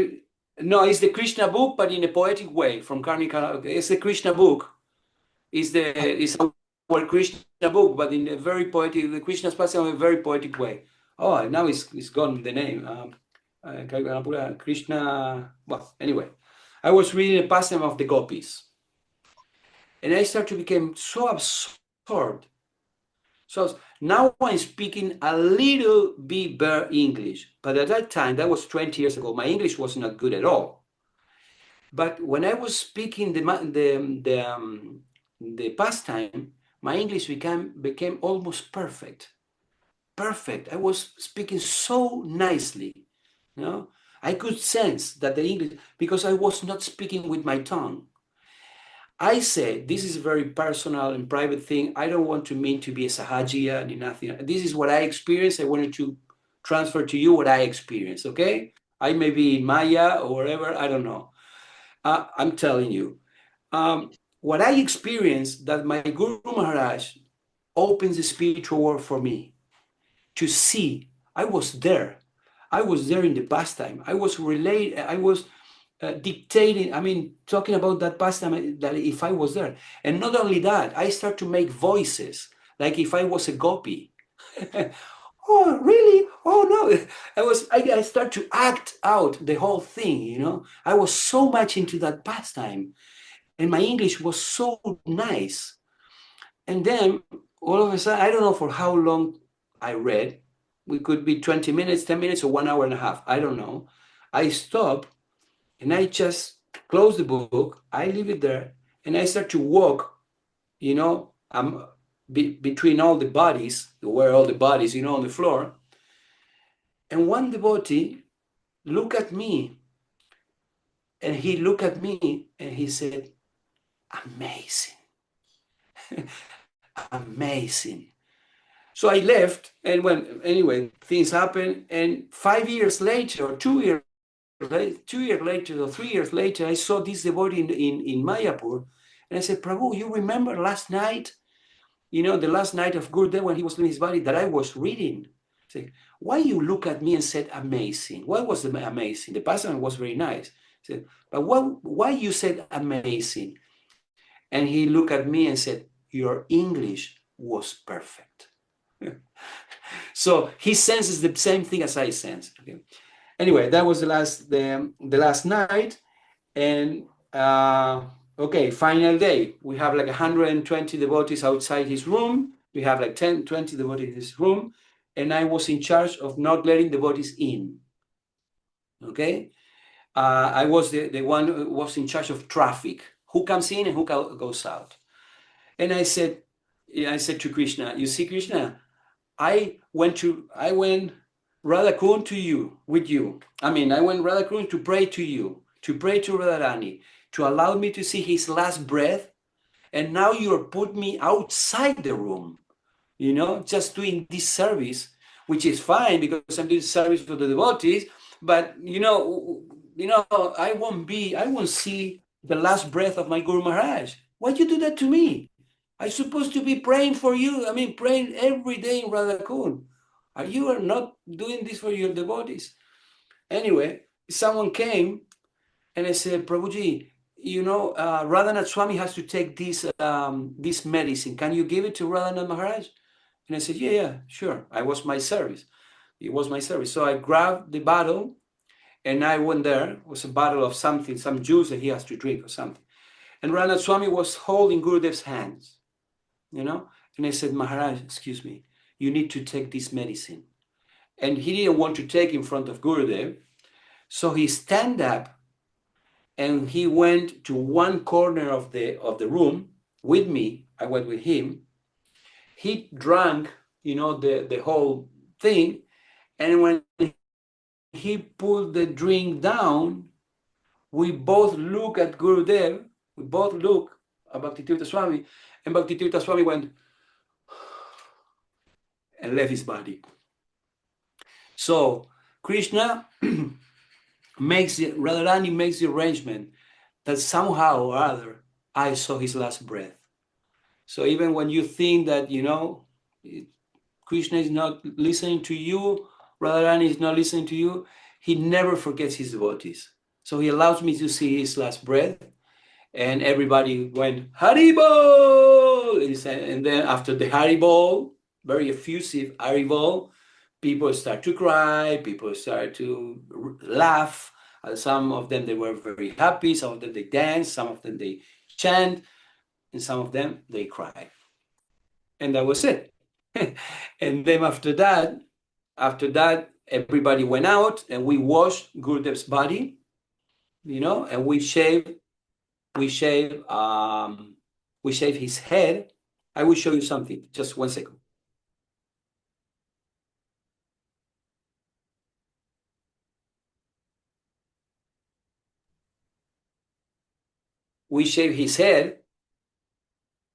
no, it's the Krishna book, but in a poetic way from Karnika. It's the Krishna book. It's our Krishna book, but in a very poetic, the Krishna's passing in a very poetic way. Oh, now it's gone the name. Krishna. Well, anyway, I was reading a passage of the gopis, and I started to become so absorbed. So now I'm speaking a little bit better English, but at that time, that was 20 years ago, my English was not good at all. But when I was speaking the pastime, my English became almost perfect. Perfect. I was speaking so nicely, you know. I could sense that the English, because I was not speaking with my tongue. I said, this is a very personal and private thing. I don't want to mean to be a sahajiya and nothing. This is what I experienced. I wanted to transfer to you what I experienced, okay? I may be in Maya or whatever, I don't know. I'm telling you. What I experienced, that my Guru Maharaj opens the spiritual world for me to see. I was there. I was there in the pastime. I was dictating, I mean, talking about that pastime, that if I was there. And not only that, I start to make voices, like if I was a gopi. Oh, really? Oh, no. I start to act out the whole thing, you know. I was so much into that pastime, and my English was so nice. And then all of a sudden, I don't know for how long I read. We could be 20 minutes, 10 minutes, or 1 hour and a half. I don't know. I stop and I just close the book. I leave it there and I start to walk, you know, between all the bodies, where all the bodies, you know, on the floor. And one devotee looked at me, and he looked at me and he said, amazing. Amazing. So I left, and anyway, things happened. And 5 years later, or 2 years later, or 3 years later, I saw this devotee in Mayapur, and I said, Prabhu, you remember last night, you know, the last night of Gurudev when he was leaving his body, that I was reading? I said, why you look at me and said amazing? What was the amazing? The pastor was very nice. I said, but why you said amazing? And he looked at me and said, your English was perfect. So he senses the same thing as I sense. Okay. Anyway, that was the last night, and okay, final day. We have like 120 devotees outside his room. We have like 10, 20 devotees in his room, and I was in charge of not letting devotees in. Okay, I was the one who was in charge of traffic. Who comes in and who goes out? And I said to Krishna, you see, Krishna, I went Radhakund to you, with you. I mean, I went Radhakund to pray to you, to pray to Radharani, to allow me to see his last breath. And now you're put me outside the room, you know, just doing this service, which is fine because I'm doing service for the devotees. But you know, I won't see the last breath of my Guru Maharaj. Why'd you do that to me? I'm supposed to be praying for you. I mean, praying every day in Radhakund. You are not doing this for your devotees. Anyway, someone came and I said, Prabhuji, you know, Radhanath Swami has to take this medicine. Can you give it to Radhanath Maharaj? And I said, yeah, sure. It was my service. So I grabbed the bottle and I went there. It was a bottle of something, some juice that he has to drink or something. And Radhanath Swami was holding Gurudev's hands, you know. And I said, Maharaj, excuse me, you need to take this medicine. And he didn't want to take in front of Gurudev. So he stand up and he went to one corner of the room with me. I went with him. He drank, you know, the whole thing. And when he put the drink down, we both look at Gurudev. We both look at Bhakti Tirtha Swami. And Bhakti Tirtha Swami went and left his body. So Krishna Radharani makes the arrangement that somehow or other I saw his last breath. So even when you think that, Krishna is not listening to you, Radharani is not listening to you, he never forgets his devotees. So he allows me to see his last breath, and everybody went, Haribol! And then after the Haribol, very effusive Haribol, people start to cry, people start to laugh. Some of them, they were very happy. Some of them, they danced. Some of them, they chant. And some of them, they cried. And that was it. And then after that, everybody went out and we washed Gurudev's body, and we shaved his head. I will show you something. Just 1 second. We shave his head,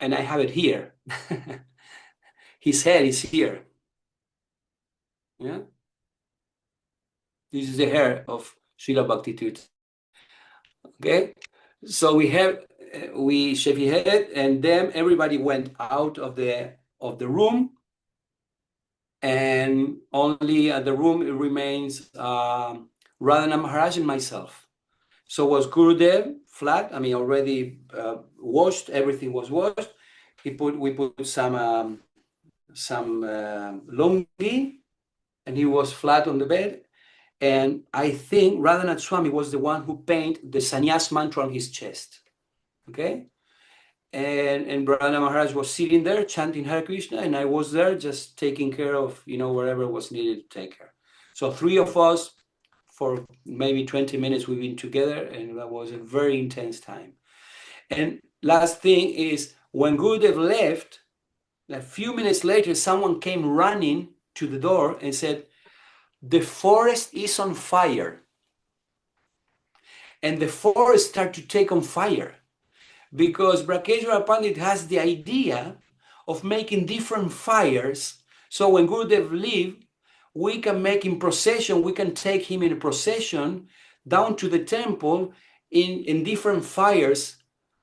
and I have it here. His head is here. Yeah. This is the hair of Srila Bhakti Tirtha. Okay. So we shave his head, and then everybody went out of the room, and only at the room it remains Radhana Maharaj and myself. So was Gurudev flat? I mean, already washed. Everything was washed. We put some lungi, and he was flat on the bed. And I think Radhanath Swami was the one who painted the sannyas mantra on his chest. Okay. And Radhana Maharaj was sitting there chanting Hare Krishna, and I was there just taking care of, wherever was needed to take care. So 3 of us, for maybe 20 minutes, we've been together, and that was a very intense time. And last thing is, when Gurudev left, a few minutes later, someone came running to the door and said, the forest is on fire. And the forest started to take on fire, because Brakeshwara Pandit has the idea of making different fires. So when Gurudev leaves, we can make him procession, we can take him in a procession down to the temple in different fires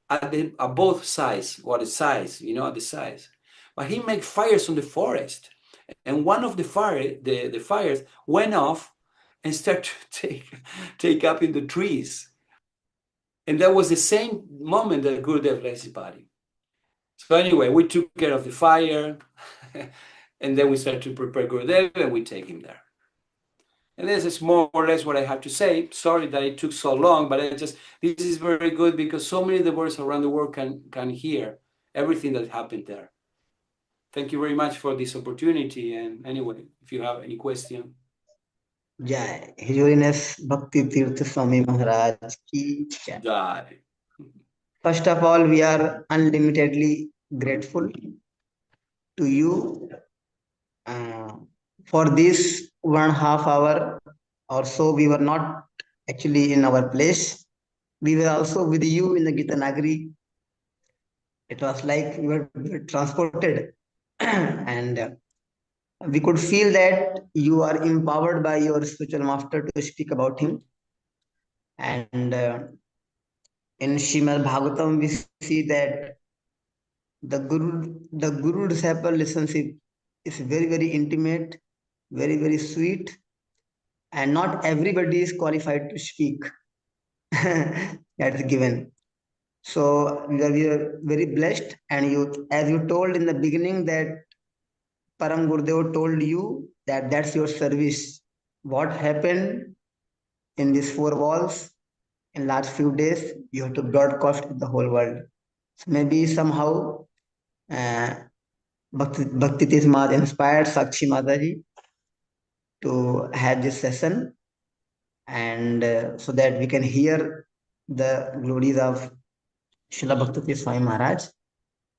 at both sides, or the sides, at the sides. But he makes fires on the forest. And one of the fires went off and started to take up in the trees. And that was the same moment that Gurudev left his body. So anyway, we took care of the fire, and then we started to prepare Gurudev, and we take him there. And this is more or less what I have to say. Sorry that it took so long, but this is very good, because so many devotees around the world can hear everything that happened there. Thank you very much for this opportunity. And anyway, if you have any question. Jai. His Holiness Bhakti Tirtha Swami Maharaj ki jai. Jai. First of all, we are unlimitedly grateful to you for this 1.5 hour or so. We were not actually in our place. We were also with you in the Gita Nagari. It was like we were transported and we could feel that you are empowered by your spiritual master to speak about him. And in Srimad Bhagavatam, we see that the Guru disciple relationship is very, very intimate, very, very sweet, and not everybody is qualified to speak. That is given. So we are very blessed, and as you told in the beginning, that Param Gurudev told you that that's your service. What happened in these 4 walls in last few days, you have to broadcast to the whole world. So maybe somehow Bhakti Tirtha Maharaj inspired Sakshi Mataji to have this session, and so that we can hear the glories of Srila Bhakti Tirtha Swami Maharaj.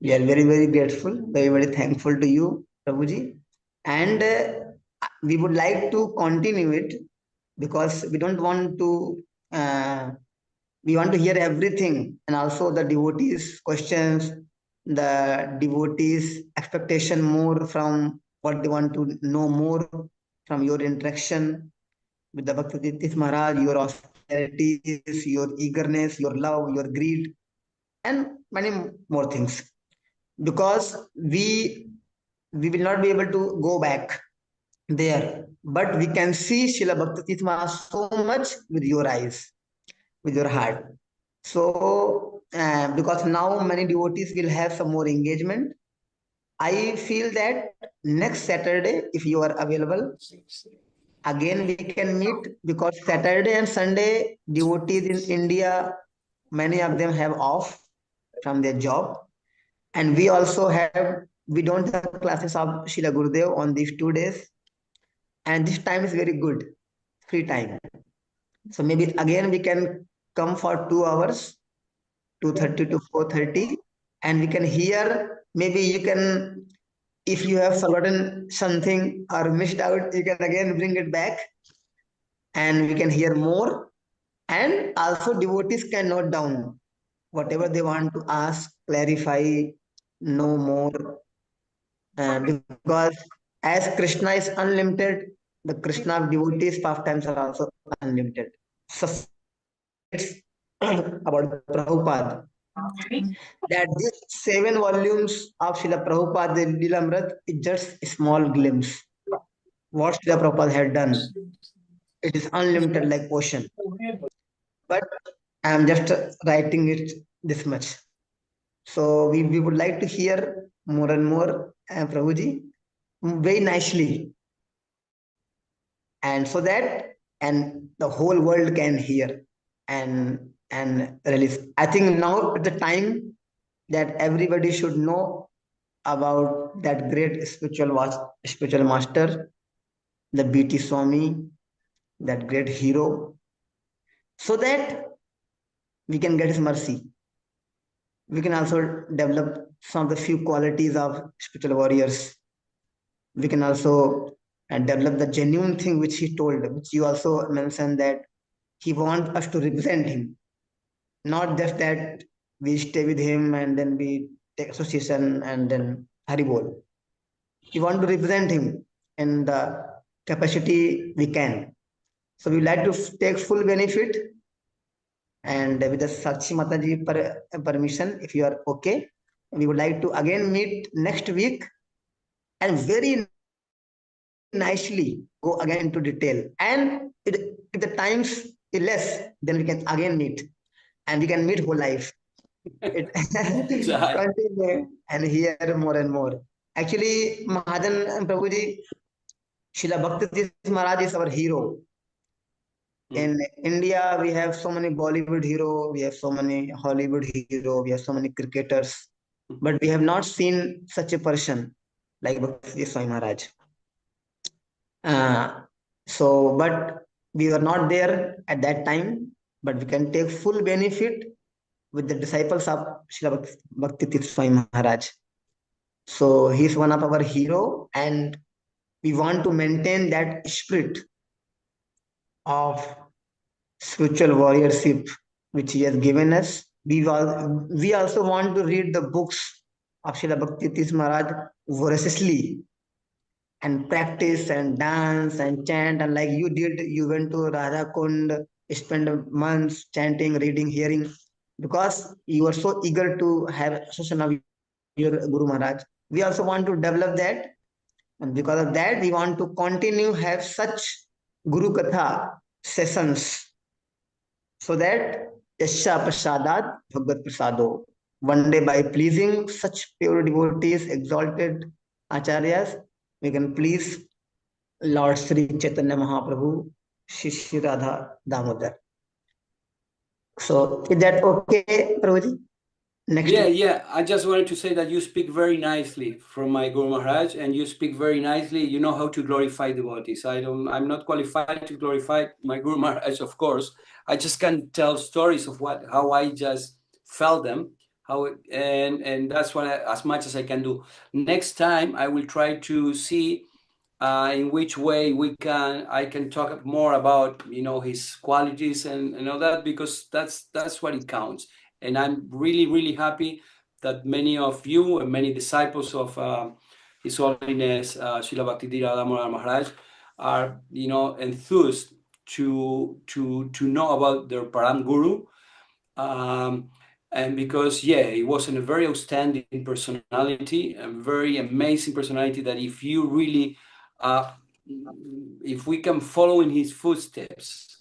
We are very, very grateful, very, very thankful to you, Prabhuji. And we would like to continue it, because we don't want to, we want to hear everything, and also the devotees' questions, the devotees' expectation more from what they want to know more. from your interaction with the Bhakti Tirtha Maharaj, your austerities, your eagerness, your love, your greed, and many more things. Because we will not be able to go back there, but we can see Srila Bhakti Tirtha Maharaj so much with your eyes, with your heart. So, because now many devotees will have some more engagement, I feel that next Saturday, if you are available, again we can meet, because Saturday and Sunday devotees in India, many of them have off from their job, and we don't have classes of Srila Gurudev on these 2 days, and this time is very good, free time. So maybe again we can come for 2 hours, 2:30 to 4:30, and we can hear. Maybe you can, if you have forgotten something or missed out, you can again bring it back, and we can hear more. And also devotees can note down whatever they want to ask, clarify, know more. Because as Krishna is unlimited, the Krishna of devotees pastimes are also unlimited. So it's about Prabhupada, that these 7 volumes of Srila Prabhupada, the Lilamrit, is just a small glimpse. What Srila Prabhupada had done, it is unlimited like ocean. But I am just writing it this much. So we would like to hear more and more, Prabhuji, very nicely. And so that, and the whole world can hear and release. I think now at the time that everybody should know about that great spiritual master, the BT Swami, that great hero, so that we can get his mercy. We can also develop some of the few qualities of spiritual warriors. We can also develop the genuine thing which he told, which you also mentioned, that he wants us to represent him, not just that we stay with him and then we take association and then Haribol. We want to represent him in the capacity we can. So we like to take full benefit, and with the Sakshi Mataji permission, if you are okay, we would like to again meet next week and very nicely go again into detail. And if the times is less, then we can again meet, and we can meet whole life. Continue and hear more and more. Actually, Mahajana and Prabhuji, Srila Bhakti Maharaj is our hero. In India, we have so many Bollywood heroes, we have so many Hollywood heroes, we have so many cricketers, but we have not seen such a person like Bhakti Swami Maharaj. But we were not there at that time, but we can take full benefit with the disciples of Srila Bhakti Tirtha Swami Maharaj. So he is one of our hero, and we want to maintain that spirit of spiritual warriorship which he has given us. We also want to read the books of Srila Bhakti Tirtha Maharaj voraciously, and practice and dance and chant, and like you did, you went to Radha Kund, spend months chanting, reading, hearing, because you were so eager to have association of your Guru Maharaj. We also want to develop that, and because of that, we want to continue have such Guru Katha sessions, so that Yasha Prasadat Bhagavad Prasado. One day, by pleasing such pure devotees, exalted Acharyas, we can please Lord Sri Chaitanya Mahaprabhu, Shri Radha Damodar. So is that okay, Prabhuji? Next Yeah, week. yeah. I just wanted to say that you speak very nicely from my Guru Maharaj, and you speak very nicely. You know how to glorify devotees. I'm not qualified to glorify my Guru Maharaj, of course. I just can tell stories of how I just felt them, and that's what as much as I can do. Next time I will try to see in which way I can talk more about his qualities and all that, because that's what it counts. And I'm really, really happy that many of you and many disciples of His Holiness Srila Bhakti Damodar Maharaj are, you know, enthused to know about their Param Guru. And because, yeah, he was a very outstanding personality, a very amazing personality that if you really, if we can follow in his footsteps,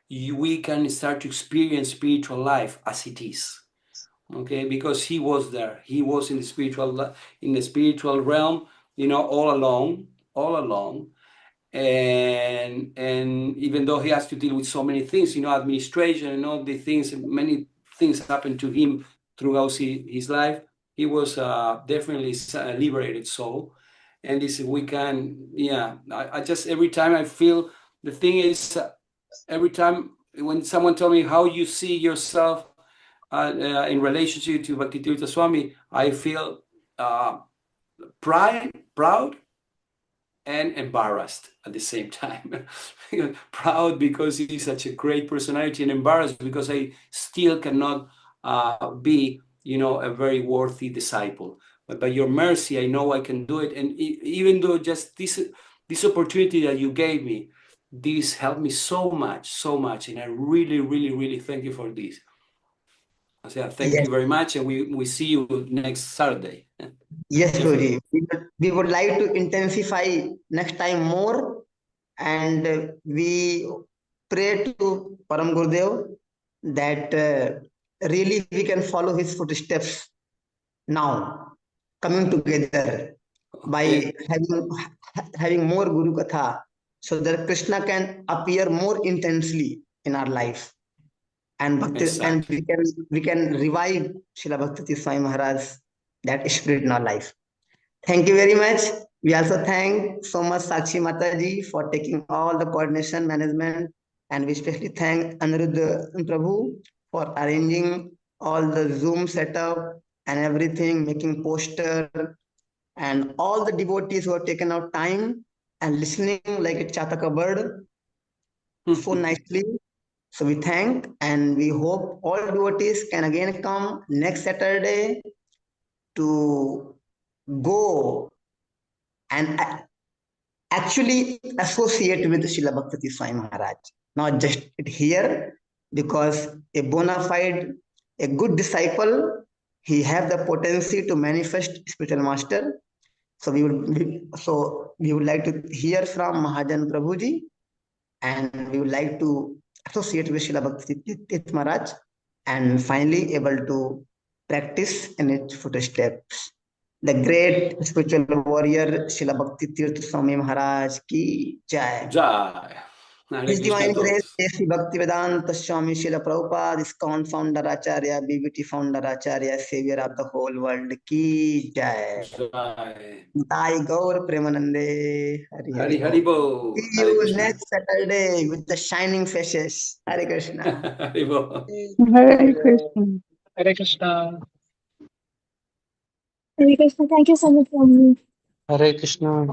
we can start to experience spiritual life as it is. Okay, because he was there, he was in the spiritual realm, you know, all along, and even though he has to deal with so many things, you know, administration and all the things, many things happened to him throughout his life, he was definitely a liberated soul. And this we can, yeah, I just, every time I feel, the thing is, every time when someone tells me how you see yourself in relationship to Bhakti Tirtha Swami, I feel proud and embarrassed at the same time. Proud because he's such a great personality, and embarrassed because I still cannot be, you know, a very worthy disciple. But by your mercy, I know I can do it. And even though just this opportunity that you gave me, this helped me so much. And I really, really, really thank you for this. I say thank you very much, and we see you next Saturday. Yes, Prabhuji. We would like to intensify next time more, and we pray to Param Gurudev that really we can follow his footsteps now, coming together by having more Guru Katha, so that Krishna can appear more intensely in our life. And Bhakti, Exactly. and we can revive Srila Bhakti Swami Maharaj, that spirit in our life. Thank you very much. We also thank so much Sakshi Mataji for taking all the coordination management, and we especially thank Aniruddha Prabhu for arranging all the Zoom setup and everything, making poster, and all the devotees who have taken out time and listening like a chataka bird so nicely. So we thank, and we hope all devotees can again come next Saturday to go and actually associate with Srila Bhakti Swami Maharaj. Not just it here, because a bona fide, a good disciple, he have the potency to manifest spiritual master. So we would like to hear from Mahajana Prabhuji, and we would like to associate with Srila Bhakti Tirtha Maharaj, and finally able to practice in its footsteps. The great spiritual warrior Srila Bhakti Tirtha Swami Maharaj ki jai. Jai. His Divine Grace, A.C. Bhaktivedanta Swami Srila Prabhupada, ISKCON founder Acharya, BBT founder Acharya, savior of the whole world ki jai. Jai. Nitai Gaur Premanande. Hari Hari Hari Bo. See Hare you Krishna. next Saturday with the shining faces. Hare Krishna. Hari Bo. Hare Krishna. Hare Krishna. Hare Krishna. Thank you so much, Swami. Hare Krishna.